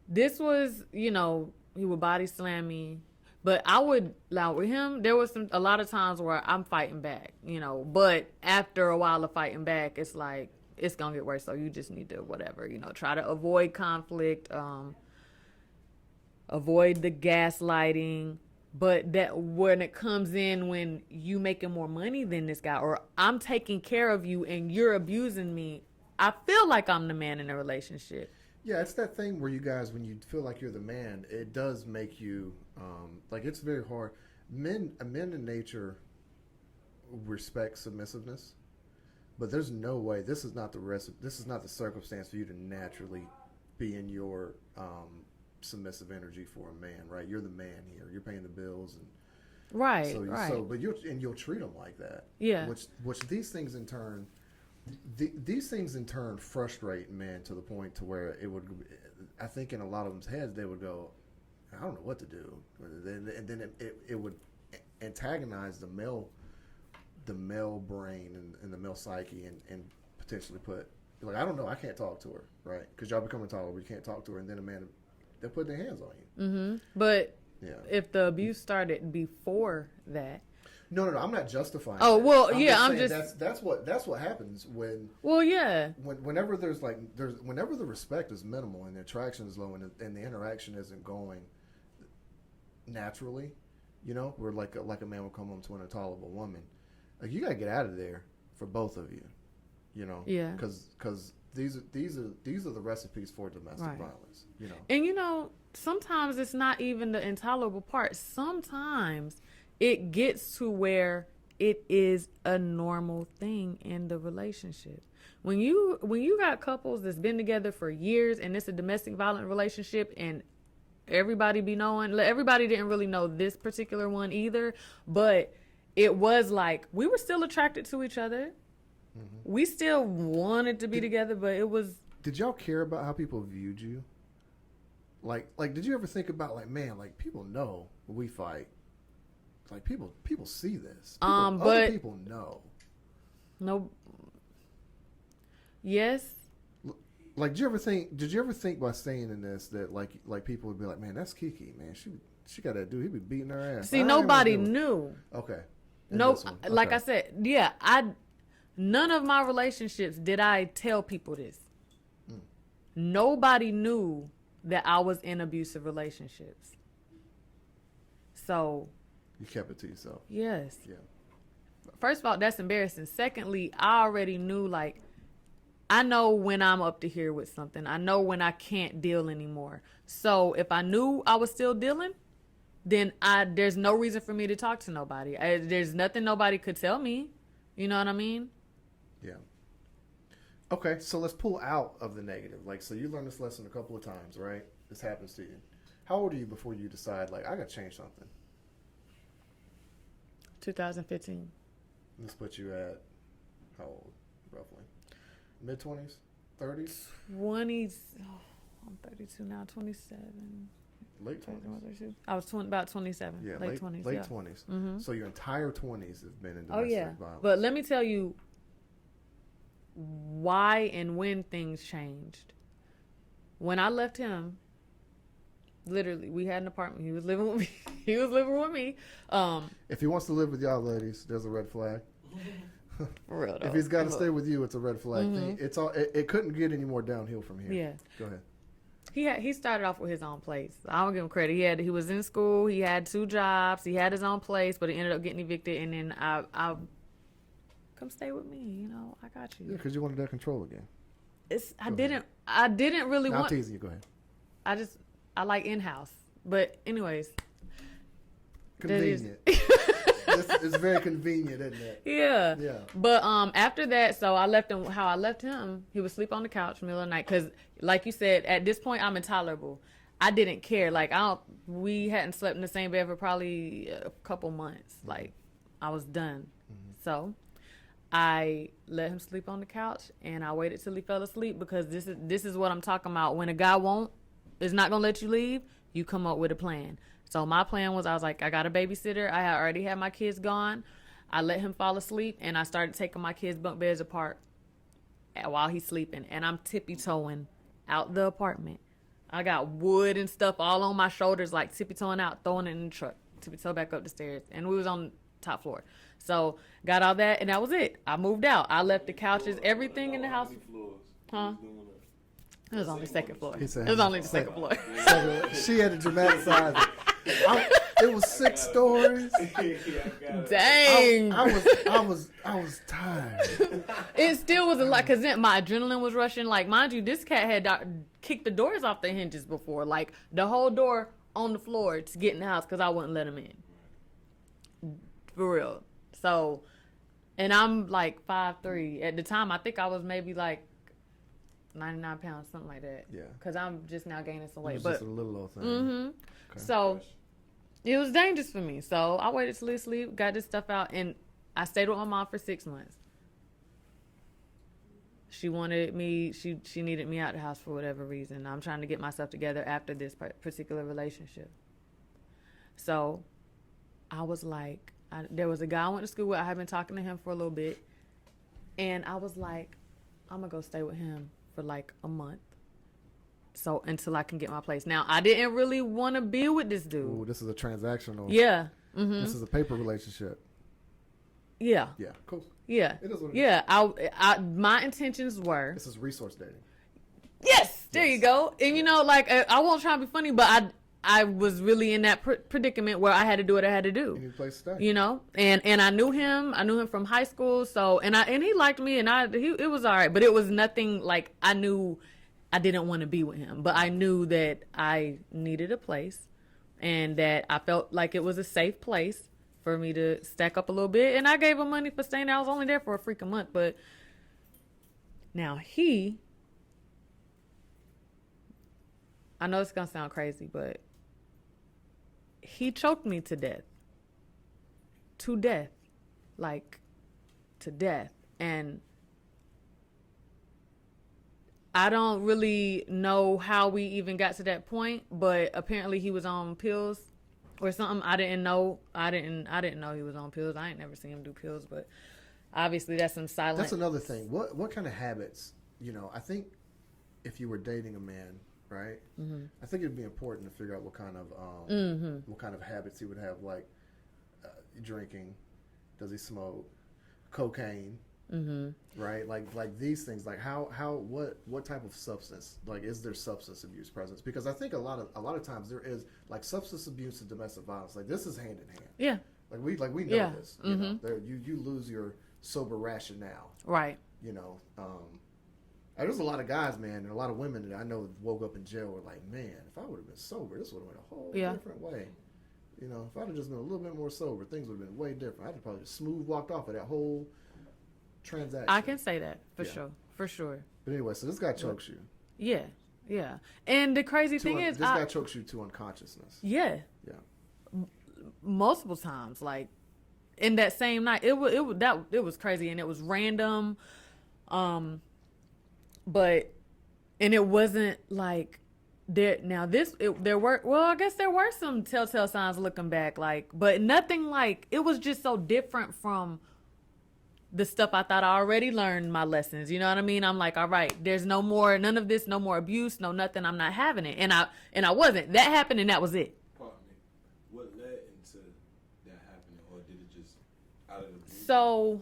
this was, he would body slam me. But I would, with him, there was a lot of times where I'm fighting back, But after a while of fighting back, it's it's going to get worse. So you just need to, whatever, try to avoid conflict, avoid the gaslighting. But that when it comes in, when you making more money than this guy, or I'm taking care of you and you're abusing me, I feel like I'm the man in the relationship. Yeah, it's that thing where you guys, when you feel like you're the man, it does make you, it's very hard. Men in nature respect submissiveness. But there's no way. This is not the circumstance for you to naturally be in your submissive energy for a man, right? You're the man here. You're paying the bills, and right. But you'll treat them like that. Yeah. Which these things in turn, frustrate men to the point to where it would. I think in a lot of them's heads they would go, I don't know what to do, and then it would antagonize the male brain and the male psyche and potentially put I don't know, I can't talk to her, right? Because y'all become intolerable, you can't talk to her, and then a man, they'll put their hands on you. Mm-hmm. But if the abuse started before that, no, I'm not justifying. Oh that. well, I'm just that's what happens when. Well, yeah. Whenever whenever the respect is minimal and the attraction is low and the interaction isn't going naturally, where like a man will come home to an intolerable woman. You gotta get out of there for both of you, Yeah. Because these are the recipes for domestic violence, And sometimes it's not even the intolerable part. Sometimes it gets to where it is a normal thing in the relationship. When you got couples that's been together for years and it's a domestic violent relationship and everybody didn't really know this particular one either, but it was we were still attracted to each other. Mm-hmm. We still wanted to be together, but it was. Did y'all care about how people viewed you? Did you ever think about people know we fight? People see this. Other people know. No. Yes. Did you ever think by saying in this that people would be like, man, that's KeKe, man. She got that dude. He be beating her ass. See, nobody knew. Okay. No, like I said, none of my relationships did I tell people this. Nobody knew that I was in abusive relationships. So. You kept it to yourself. Yes. Yeah. First of all, that's embarrassing. Secondly, I already knew, I know when I'm up to here with something. I know when I can't deal anymore. So if I knew I was still dealing, then there's no reason for me to talk to nobody. There's nothing nobody could tell me. You know what I mean? Yeah. Okay, so let's pull out of the negative. So you learned this lesson a couple of times, right? This happens to you. How old are you before you decide, I got to change something? 2015. Let's put you at, how old, roughly? Mid-20s? 30s? 20s. Oh, I'm 32 now, 27. Late 20s. I was about 27. Yeah, late 20s. Late 20s. Mm-hmm. So your entire 20s have been in domestic violence. But let me tell you, why and when things changed. When I left him, literally, we had an apartment. He was living with me. He was living with me. If he wants to live with y'all ladies, there's a red flag. For real though. If he's got to stay with you, it's a red flag. It's all. It couldn't get any more downhill from here. Yeah. Go ahead. He started off with his own place. I don't give him credit. He was in school. He had 2 jobs. He had his own place, but he ended up getting evicted. And then I come stay with me. You know, I got you. Yeah, because you wanted that control again. I didn't really I'll want. tease you. Go ahead. I like in-house. But anyways. Convenient. It's very convenient, isn't it? Yeah. Yeah. But after that, so I left him. How I left him, he would sleep on the couch middle of the night. Because, like you said, at this point, I'm intolerable. I didn't care. Like we hadn't slept in the same bed for probably a couple months. Like I was done. So I let him sleep on the couch, and I waited till he fell asleep because this is what I'm talking about. When a guy is not gonna let you leave, you come up with a plan. So my plan was, I was like, I got a babysitter. I had already had my kids gone. I let him fall asleep, and I started taking my kids' bunk beds apart while he's sleeping. And I'm tippy-toeing out the apartment. I got wood and stuff all on my shoulders, like tippy-toeing out, throwing it in the truck, tippy-toe back up the stairs. And we was on the top floor. So got all that, and that was it. I moved out. I left the couches, everything in the house. Huh? It was only second floor. It was only the second floor. She had to dramatize it. It was 6 stories. Dang. I was tired. It still was a lot because my adrenaline was rushing. Like, mind you, this cat had kicked the doors off the hinges before. Like, the whole door on the floor to get in the house because I wouldn't let him in. For real. So, and I'm like 5'3". At the time, I think I was maybe like 99 pounds, something like that. Yeah. Because I'm just now gaining some weight. It was But just a little old thing. Okay. So it was dangerous for me. So I waited till he sleep, got this stuff out, and I stayed with my mom for 6 months. She wanted me. She needed me out the house for whatever reason. I'm trying to get myself together after this particular relationship. So I was like, there was a guy I went to school with. I had been talking to him for a little bit, and I was like, I'm gonna go stay with him for like a month. So until I can get my place. Now I didn't really want to be with this dude. Ooh, this is a transactional. Yeah. This is a paper relationship. Yeah. Yeah. Cool. Yeah. It is what it yeah. I my intentions were. This is resource dating. Yes. There you go. And you know, like I won't try to be funny, but I was really in that predicament where I had to do what I had to do. You need a place to stay. You know, and I knew him. I knew him from high school. So and he liked me, and it was all right. But it was nothing like I knew. I didn't want to be with him, but I knew that I needed a place and that I felt like it was a safe place for me to stack up a little bit. And I gave him money for staying there. I was only there for a freaking month, but now I know it's going to sound crazy, but he choked me to death. To death. Like, to death. And I don't really know how we even got to that point, but apparently he was on pills or something. I didn't know. I didn't know he was on pills. I ain't never seen him do pills, but obviously that's some silent. That's another thing. What kind of habits? You know, I think if you were dating a man, right? Mm-hmm. I think it'd be important to figure out what kind of habits he would have, like drinking. Does he smoke? Cocaine. Mm-hmm. Right, like these things, like what type of substance, like is there substance abuse presence? Because I think a lot of times there is like substance abuse and domestic violence, like this is hand in hand. Yeah, like we know this. You know, you lose your sober rationale. Right. You know, there's a lot of guys, man, and a lot of women that I know woke up in jail were like, man, if I would have been sober, this would have went a whole different way. You know, if I'd have just been a little bit more sober, things would have been way different. I'd have probably just smooth walked off of that whole transaction. I can say that for sure. But anyway, so this guy chokes you. Yeah. And the crazy thing is, this guy chokes you to unconsciousness. Yeah. Multiple times, like in that same night, it was crazy and it was random, but it wasn't like there. Now I guess there were some telltale signs looking back, like, but nothing like it was just so different from the stuff I thought I already learned my lessons. You know what I mean? I'm like, all right, there's no more, none of this, no more abuse, no nothing. I'm not having it. And I wasn't. That happened and that was it. Pardon me. What led into that happening, or did it just out of the blue? So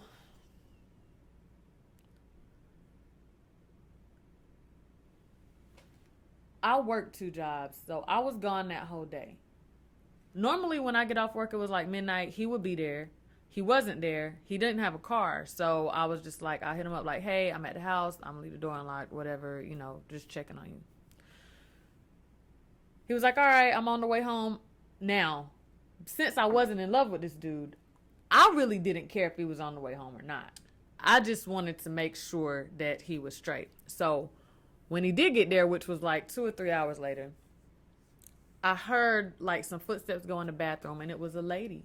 I worked 2 jobs. So I was gone that whole day. Normally when I get off work, it was like midnight. He would be there. He wasn't there. He didn't have a car. So I was just like, I hit him up like, hey, I'm at the house. I'm going to leave the door unlocked, whatever, you know, just checking on you. He was like, all right, I'm on the way home. Now, since I wasn't in love with this dude, I really didn't care if he was on the way home or not. I just wanted to make sure that he was straight. So when he did get there, which was like 2 or 3 hours later, I heard like some footsteps go in the bathroom, and it was a lady.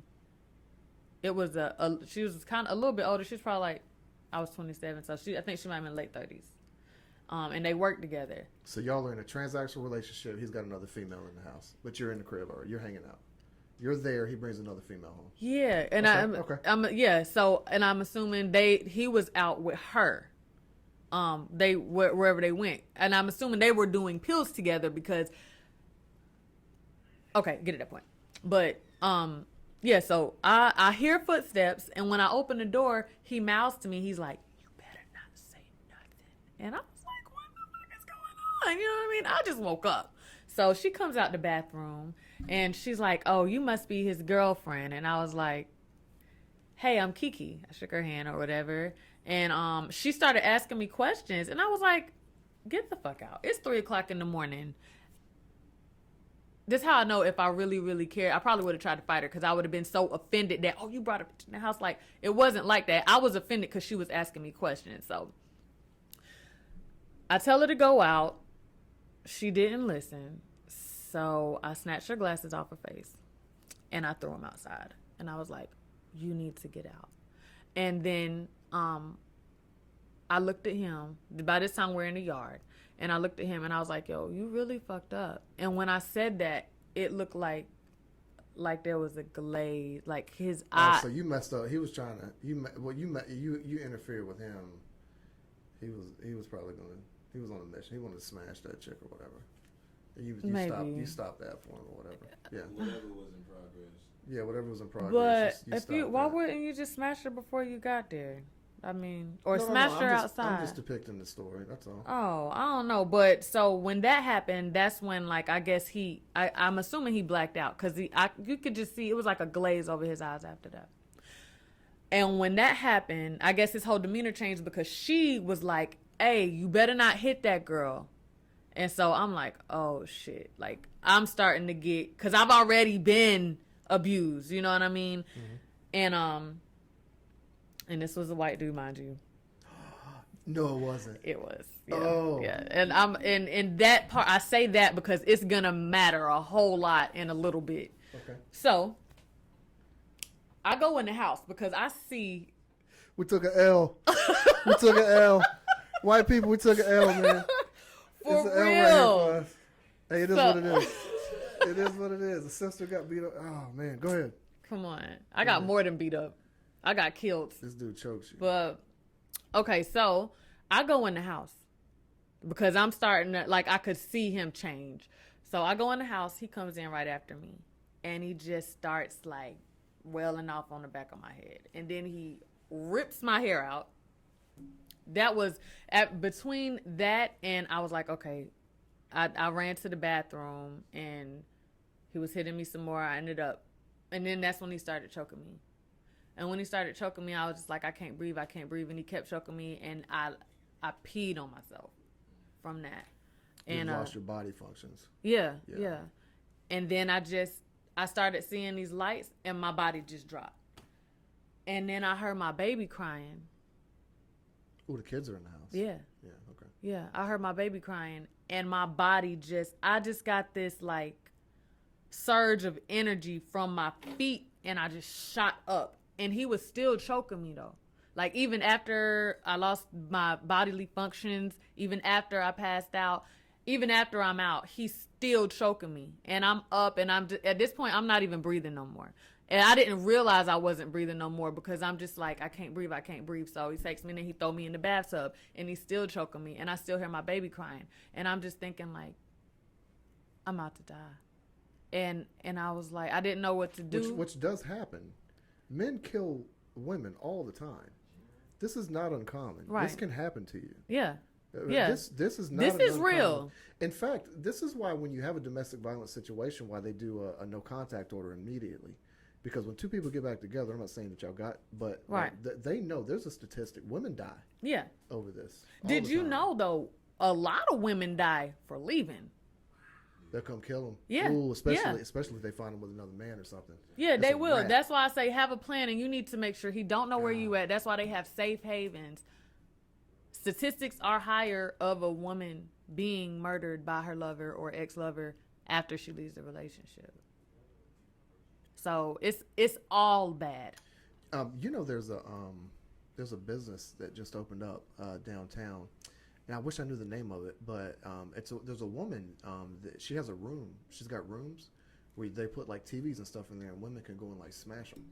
It was she was kind of a little bit older. She was probably like, I was 27, so I think she might have been late 30s. And they worked together. So y'all are in a transactional relationship. He's got another female in the house, but you're in the crib or you're hanging out. You're there. He brings another female home. Yeah, and okay. So, and I'm assuming he was out with her. They wherever they went, and I'm assuming they were doing pills together because. Okay, get to that point, but yeah. So I hear footsteps, and when I open the door, he mouths to me. He's like, "You better not say nothing," and I was like, "What the fuck is going on?" You know what I mean? I just woke up. So she comes out the bathroom, and she's like, "Oh, you must be his girlfriend," and I was like, "Hey, I'm KeKe." I shook her hand or whatever. And she started asking me questions, and I was like, "Get the fuck out! It's 3:00 in the morning." This is how I know if I really, really cared. I probably would have tried to fight her because I would have been so offended that, oh, you brought a bitch in the house. Like, it wasn't like that. I was offended because she was asking me questions. So I tell her to go out. She didn't listen. So I snatched her glasses off her face and I threw them outside. And I was like, you need to get out. And then I looked at him. By this time, we're in the yard. And I looked at him and I was like, yo, you really fucked up. And when I said that, it looked like there was a glaze, like his eye. So you messed up. He was trying to, you interfered with him. He was probably he was on a mission. He wanted to smash that chick or whatever. You stopped that for him or whatever. Yeah. Whatever was in progress. Yeah, whatever was in progress. But why wouldn't you just smash her before you got there? I mean, or smash her outside. I'm just depicting the story. That's all. Oh, I don't know. But so when that happened, that's when, like, I guess I'm assuming he blacked out because you could just see it was like a glaze over his eyes after that. And when that happened, I guess his whole demeanor changed because she was like, hey, you better not hit that girl. And so I'm like, oh shit. Like, I'm starting to get, because I've already been abused. You know what I mean? Mm-hmm. And this was a white dude, mind you. No, it wasn't. It was. Yeah. Oh. Yeah. And I'm in that part. I say that because it's gonna matter a whole lot in a little bit. Okay. So I go in the house because I see. We took an L. We took an L. White people, we took an L, man. For it's real. L right here for us. Hey, it is what it is. It is what it is. The sister got beat up. Oh man, go ahead. Come on. I got more than beat up. I got killed. This dude chokes you. But, okay, so I go in the house because I'm starting to, like, I could see him change. So I go in the house. He comes in right after me. And he just starts, like, wailing off on the back of my head. And then he rips my hair out. That was, between that and I was like, okay. I ran to the bathroom and he was hitting me some more. I ended up, and then that's when he started choking me. And when he started choking me, I was just like, I can't breathe. And he kept choking me, and I peed on myself from that. You lost your body functions. Yeah. And then I started seeing these lights, and my body just dropped. And then I heard my baby crying. Oh, the kids are in the house. Yeah. Yeah, okay. Yeah, I heard my baby crying, and my body I just got this, like, surge of energy from my feet, and I just shot up. And he was still choking me, though. Like, even after I lost my bodily functions, even after I passed out, even after I'm out, he's still choking me. And I'm up, and at this point, I'm not even breathing no more. And I didn't realize I wasn't breathing no more because I'm just like, I can't breathe. So he takes me and then he throw me in the bathtub and he's still choking me and I still hear my baby crying. And I'm just thinking like, I'm about to die. And I was like, I didn't know what to do. Which does happen. Men kill women all the time. This is not uncommon. Right. This can happen to you. Yeah. Yeah. This is not. This is uncommon. real. In fact, this is why when you have a domestic violence situation, why they do a no contact order immediately, because when two people get back together, I'm not saying that y'all got, but right. They know there's a statistic. Women die. Yeah. Over this. Did you know though? A lot of women die for leaving. They'll come kill them. Yeah. Ooh, especially if they find them with another man or something. Yeah, they will. That's why I say have a plan, and you need to make sure he don't know where you at. That's why they have safe havens. Statistics are higher of a woman being murdered by her lover or ex-lover after she leaves the relationship. So it's all bad. There's a business that just opened up downtown. Now I wish I knew the name of it, but there's a woman that she has a room. She's got rooms where they put like TVs and stuff in there, and women can go and like smash them.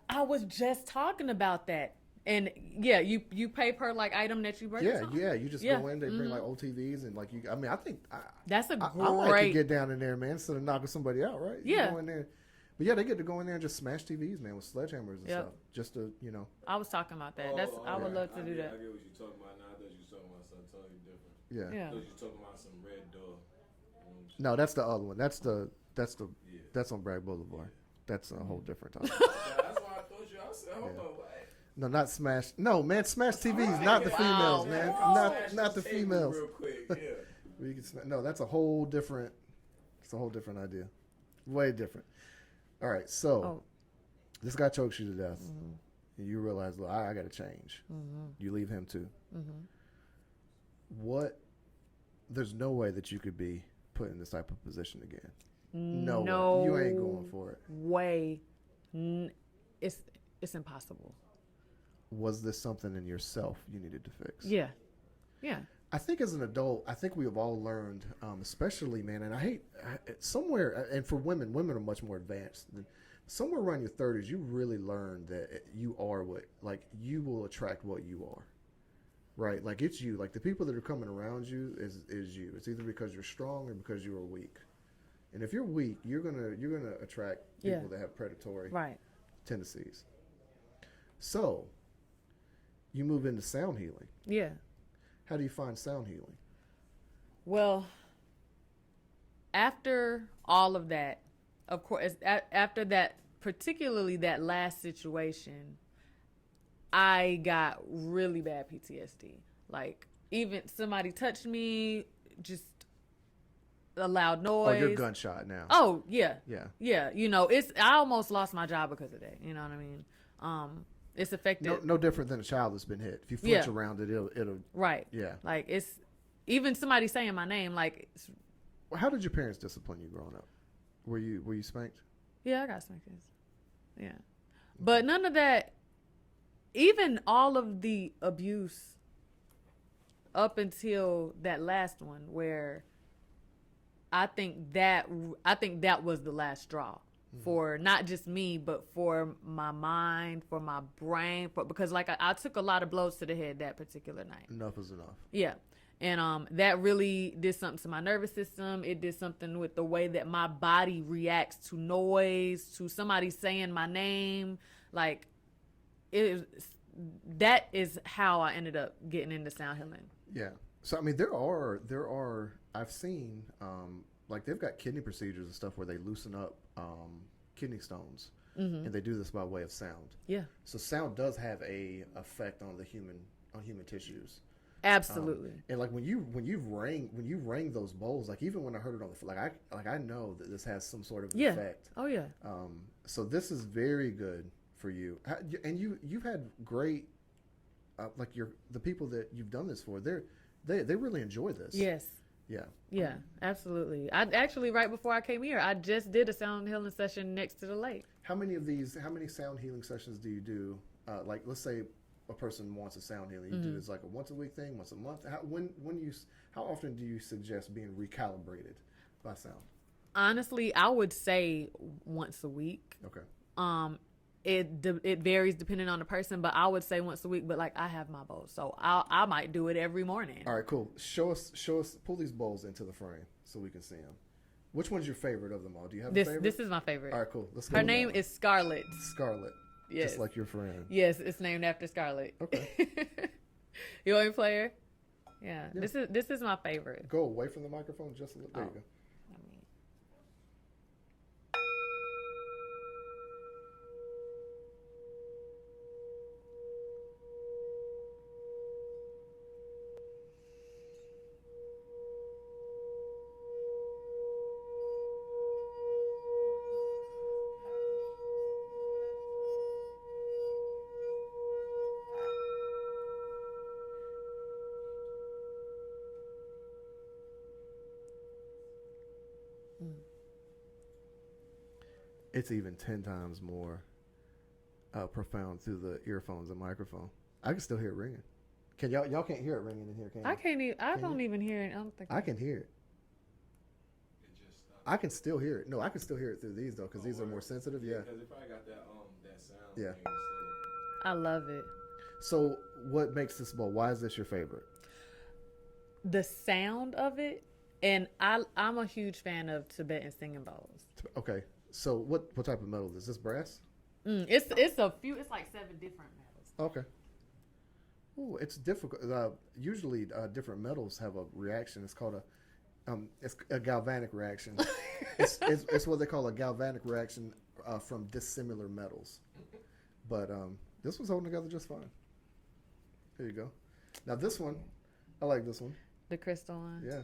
I was just talking about that. And yeah, you pay per like item that you bring. Yeah. You just go in, they bring like old TVs and like you. I mean, I think that's a great. I like to get down in there, man, instead of knocking somebody out, right? Yeah. You go in there, but yeah, they get to go in there and just smash TVs, man, with sledgehammers and stuff, just to I was talking about that. I would love to do that. I get what you're talking about now. I thought you were talking about something totally different. Yeah. I thought you were talking about some red door. No, that's the other one. That's on Bragg Boulevard. That's a whole different topic. That's why I thought you. I said, hold on, what? No, not smash. No, man, smash TVs, not the females, man. Not the females. Real quick, yeah. No, that's a whole different. It's a whole different idea. Way different. All right, so this guy chokes you to death, and you realize, look, I got to change. You leave him too. What? There's no way that you could be put in this type of position again. No way. You ain't going for it. Way. It's impossible. Was this something in yourself you needed to fix? Yeah. I think as an adult, I think we have all learned, especially, man, and somewhere, and for women are much more advanced. Somewhere around your 30s, you really learn that you are you will attract what you are, right? Like it's you. Like the people that are coming around you is you. It's either because you're strong or because you are weak. And if you're weak, you're gonna attract people that have predatory tendencies. So, you move into sound healing. Yeah. How do you find sound healing? Well, after all of that, of course, after that, particularly that last situation, I got really bad PTSD. Like, even somebody touched me, just a loud noise. Oh, you're gunshot now. Oh, yeah. Yeah. Yeah. I almost lost my job because of that. You know what I mean? It's affected. No different than a child that's been hit. If you flinch around it, it'll. Right. Yeah. Like it's even somebody saying my name. Like, how did your parents discipline you growing up? Were you spanked? Yeah, I got spankings. Yeah, but none of that. Even all of the abuse up until that last one, where I think that was the last straw. For not just me, but for my mind, for my brain, because like I took a lot of blows to the head that particular night. Enough is enough. Yeah. And that really did something to my nervous system. It did something with the way that my body reacts to noise, to somebody saying my name. Like, that is how I ended up getting into sound healing. Yeah. So I mean, there are I've seen like they've got kidney procedures and stuff where they loosen up kidney stones, and they do this by way of sound. Yeah. So sound does have a effect on human tissues. Absolutely. And like when you rang those bowls, like even when I heard it on the I know that this has some sort of effect. Oh yeah. So this is very good for you, and you've had great the people that you've done this for. They really enjoy this. Yes. Yeah. Yeah, absolutely. I actually, right before I came here, I just did a sound healing session next to the lake. How many sound healing sessions do you do? Like, let's say a person wants a sound healing. You do this like a once a week thing, once a month. How often do you suggest being recalibrated by sound? Honestly, I would say once a week. Okay. It varies depending on the person, but I would say once a week. But like I have my bowls, so I might do it every morning. All right, cool. Show us. Pull these bowls into the frame so we can see them. Which one's your favorite of them all? Do you have a favorite? This is my favorite. All right, cool. Let's go. Her with name that one. is Scarlett. Scarlett. Yes. Just like your friend. Yes, it's named after Scarlett. Okay. You want me to play her? Yeah. Yeah. This is my favorite. Go away from the microphone just a little. There you go. I mean, It's even 10 times more profound through the earphones and microphone. I can still hear it ringing. Can y'all can't hear it ringing in here? Can you? I can't even. I Can don't you? even hear it. I don't think. I can hear it. It just stopped. I can still hear it. No, I can still hear it through these though, because these are more sensitive. Yeah. Because it probably got that sound. Yeah. thing instead I love it. So, what makes this bowl? Why is this your favorite? The sound of it, and I'm a huge fan of Tibetan singing bowls. Okay. So, what type of metal is this? Brass? It's a few. It's like 7 different metals. Okay. Ooh, it's difficult. Usually, different metals have a reaction. It's called it's a galvanic reaction. it's what they call a galvanic reaction from dissimilar metals. But this one's holding together just fine. Here you go. Now this one, I like this one. The crystal one. Yeah,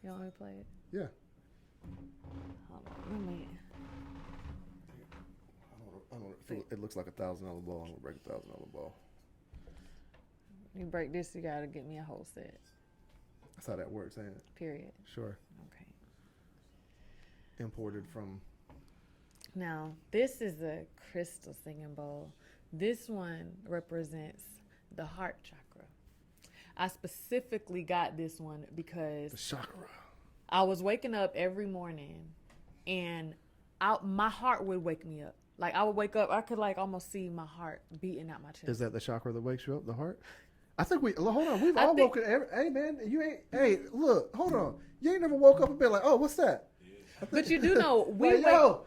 You want me to play it? yeah. Hold on. Let me. I don't feel, it looks like $1,000 ball. I'm gonna break $1,000 ball. You break this, you gotta get me a whole set. That's how that works, ain't it? Period. Sure. Okay. Imported from. Now, this is a crystal singing bowl. This one represents the heart chakra. I specifically got this one because The chakra. I was waking up every morning and my heart would wake me up. Like I would wake up, I could like almost see my heart beating out my chest. Is that the chakra that wakes you up? The heart? I think hold on. We've all woken. Hey man, you ain't. Hey, look, hold on. You ain't never woke up and been like, oh, what's that? But you do know we Like, wake. yo,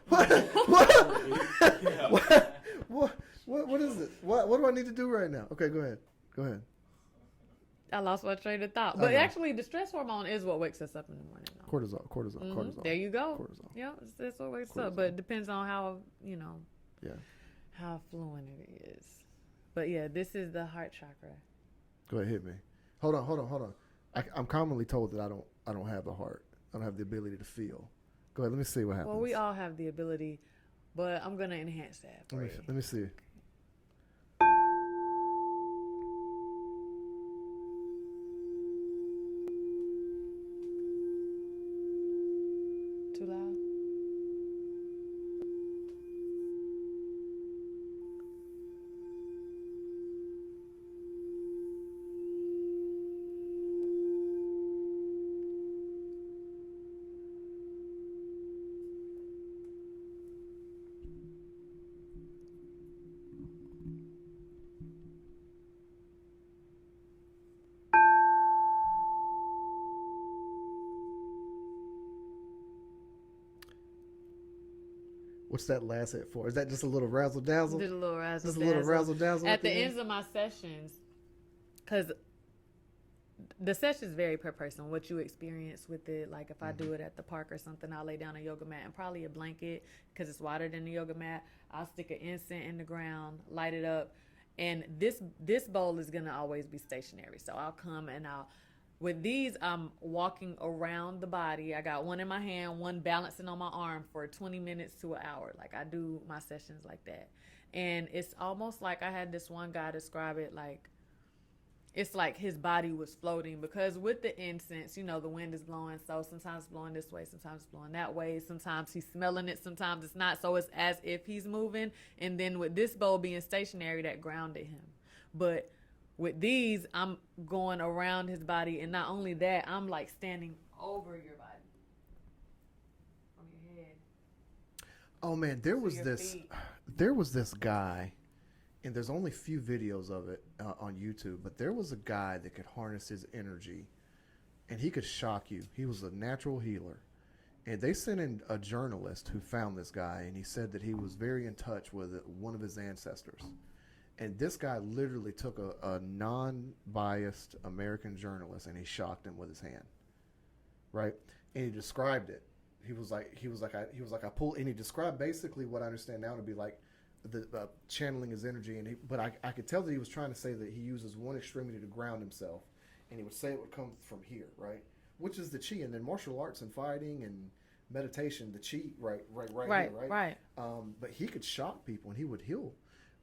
what is it? What do I need to do right now? Okay, go ahead. I lost my train of thought. But Okay. actually, the stress hormone is what wakes us up in the morning. Though. Cortisol. There you go. Cortisol. Yeah, that's what wakes Cortisol. up. But it depends on how Yeah. how fluent it is. But yeah, this is the heart chakra. Go ahead, hit me. Hold on. I'm commonly told that I don't have the heart. I don't have the ability to feel. Go ahead. Let me see what happens. Well, we all have the ability, but I'm gonna enhance that for you. Let me see. Too loud? What's that last hit for? Is that just a little razzle dazzle? Did a little razzle Just a little razzle dazzle at the ends of my sessions, because the session's very per person. What you experience with it, like if I do it at the park or something, I'll lay down a yoga mat and probably a blanket because it's wider than the yoga mat. I'll stick an incense in the ground, light it up, and this bowl is gonna always be stationary. So I'll come and with these, I'm walking around the body. I got one in my hand, one balancing on my arm for 20 minutes to an hour. Like I do my sessions like that. And it's almost like I had this one guy describe it like, it's like his body was floating because with the incense, the wind is blowing. So sometimes it's blowing this way, sometimes it's blowing that way. Sometimes he's smelling it, sometimes it's not. So it's as if he's moving. And then with this bowl being stationary, that grounded him. But with these, I'm going around his body, and not only that, I'm like standing over your body. Oh man, there was this guy, and there's only few videos of it on YouTube, but there was a guy that could harness his energy, and he could shock you. He was a natural healer, and they sent in a journalist who found this guy, and he said that he was very in touch with one of his ancestors. And this guy literally took a non-biased American journalist and he shocked him with his hand, right? And he described it. He was like, I pulled, and he described basically what I understand now to be like the channeling his energy. But I could tell that he was trying to say that he uses one extremity to ground himself, and he would say it would come from here, right? Which is the chi, and then martial arts and fighting and meditation, the chi, right here, right? But he could shock people and he would heal.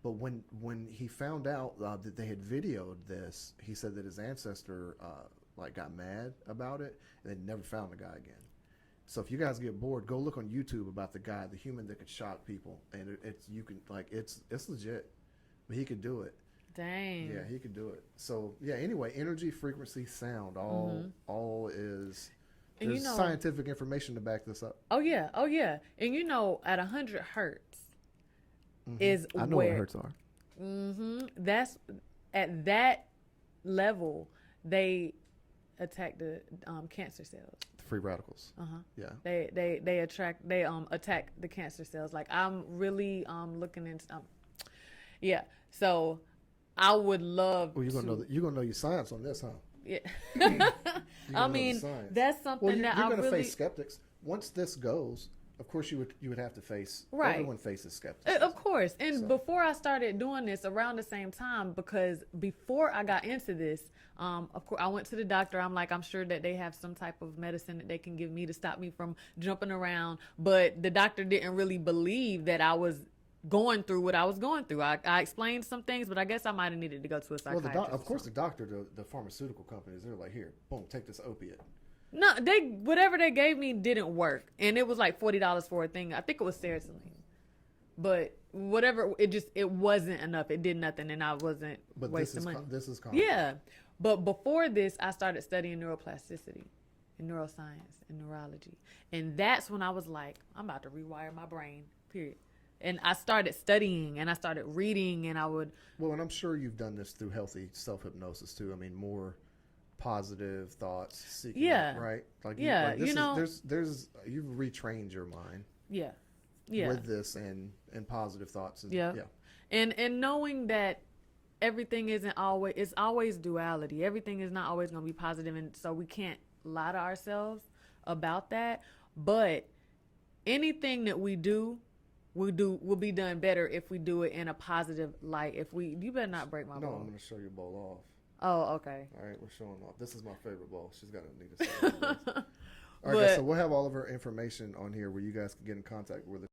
But when he found out that they had videoed this, he said that his ancestor like got mad about it, and they never found the guy again. So if you guys get bored, go look on YouTube about the guy, the human that could shock people, and it's legit. But he could do it. Dang. Yeah, he could do it. So yeah. Anyway, energy, frequency, sound, all is. And There's scientific information to back this up. Oh yeah. And at 100 hertz. Is I know where what hertz are. That's at that level they attack the cancer cells. The free radicals. Yeah. They attack the cancer cells. Like I'm really looking into yeah. So I would love. Well, you're gonna know your science on this, huh? Yeah. I mean, that's something that you're I gonna really face skeptics once this goes. Of course, you would have to face. Right. Everyone faces skepticism. Of course. And before I started doing this around the same time, because before I got into this, of course, I went to the doctor. I'm like, I'm sure that they have some type of medicine that they can give me to stop me from jumping around. But the doctor didn't really believe that I was going through what I was going through. I explained some things, but I guess I might have needed to go to a psychiatrist. Well, of course, the doctor, the pharmaceutical companies, they're like, here, boom, take this opiate. No, whatever they gave me didn't work, and it was like $40 for a thing. I think it was serotonin, but whatever, it wasn't enough. It did nothing, and I wasn't wasting money. This is common. Yeah, but before this, I started studying neuroplasticity, and neuroscience, and neurology, and that's when I was like, I'm about to rewire my brain. Period. And I started studying, and I started reading, and I would. Well, and I'm sure you've done this through healthy self-hypnosis too. I mean, more positive thoughts, seeking right? Like there's you've retrained your mind. Yeah. With this and positive thoughts. And, yeah. And knowing that everything it's always duality. Everything is not always going to be positive, and so we can't lie to ourselves about that. But anything that we do will be done better if we do it in a positive light. You better not break my bowl. No, I'm going to show your bowl off. Oh, okay. All right, we're showing off. This is my favorite bowl. She's going to need to say it. All right, guys, so we'll have all of her information on here where you guys can get in contact with her.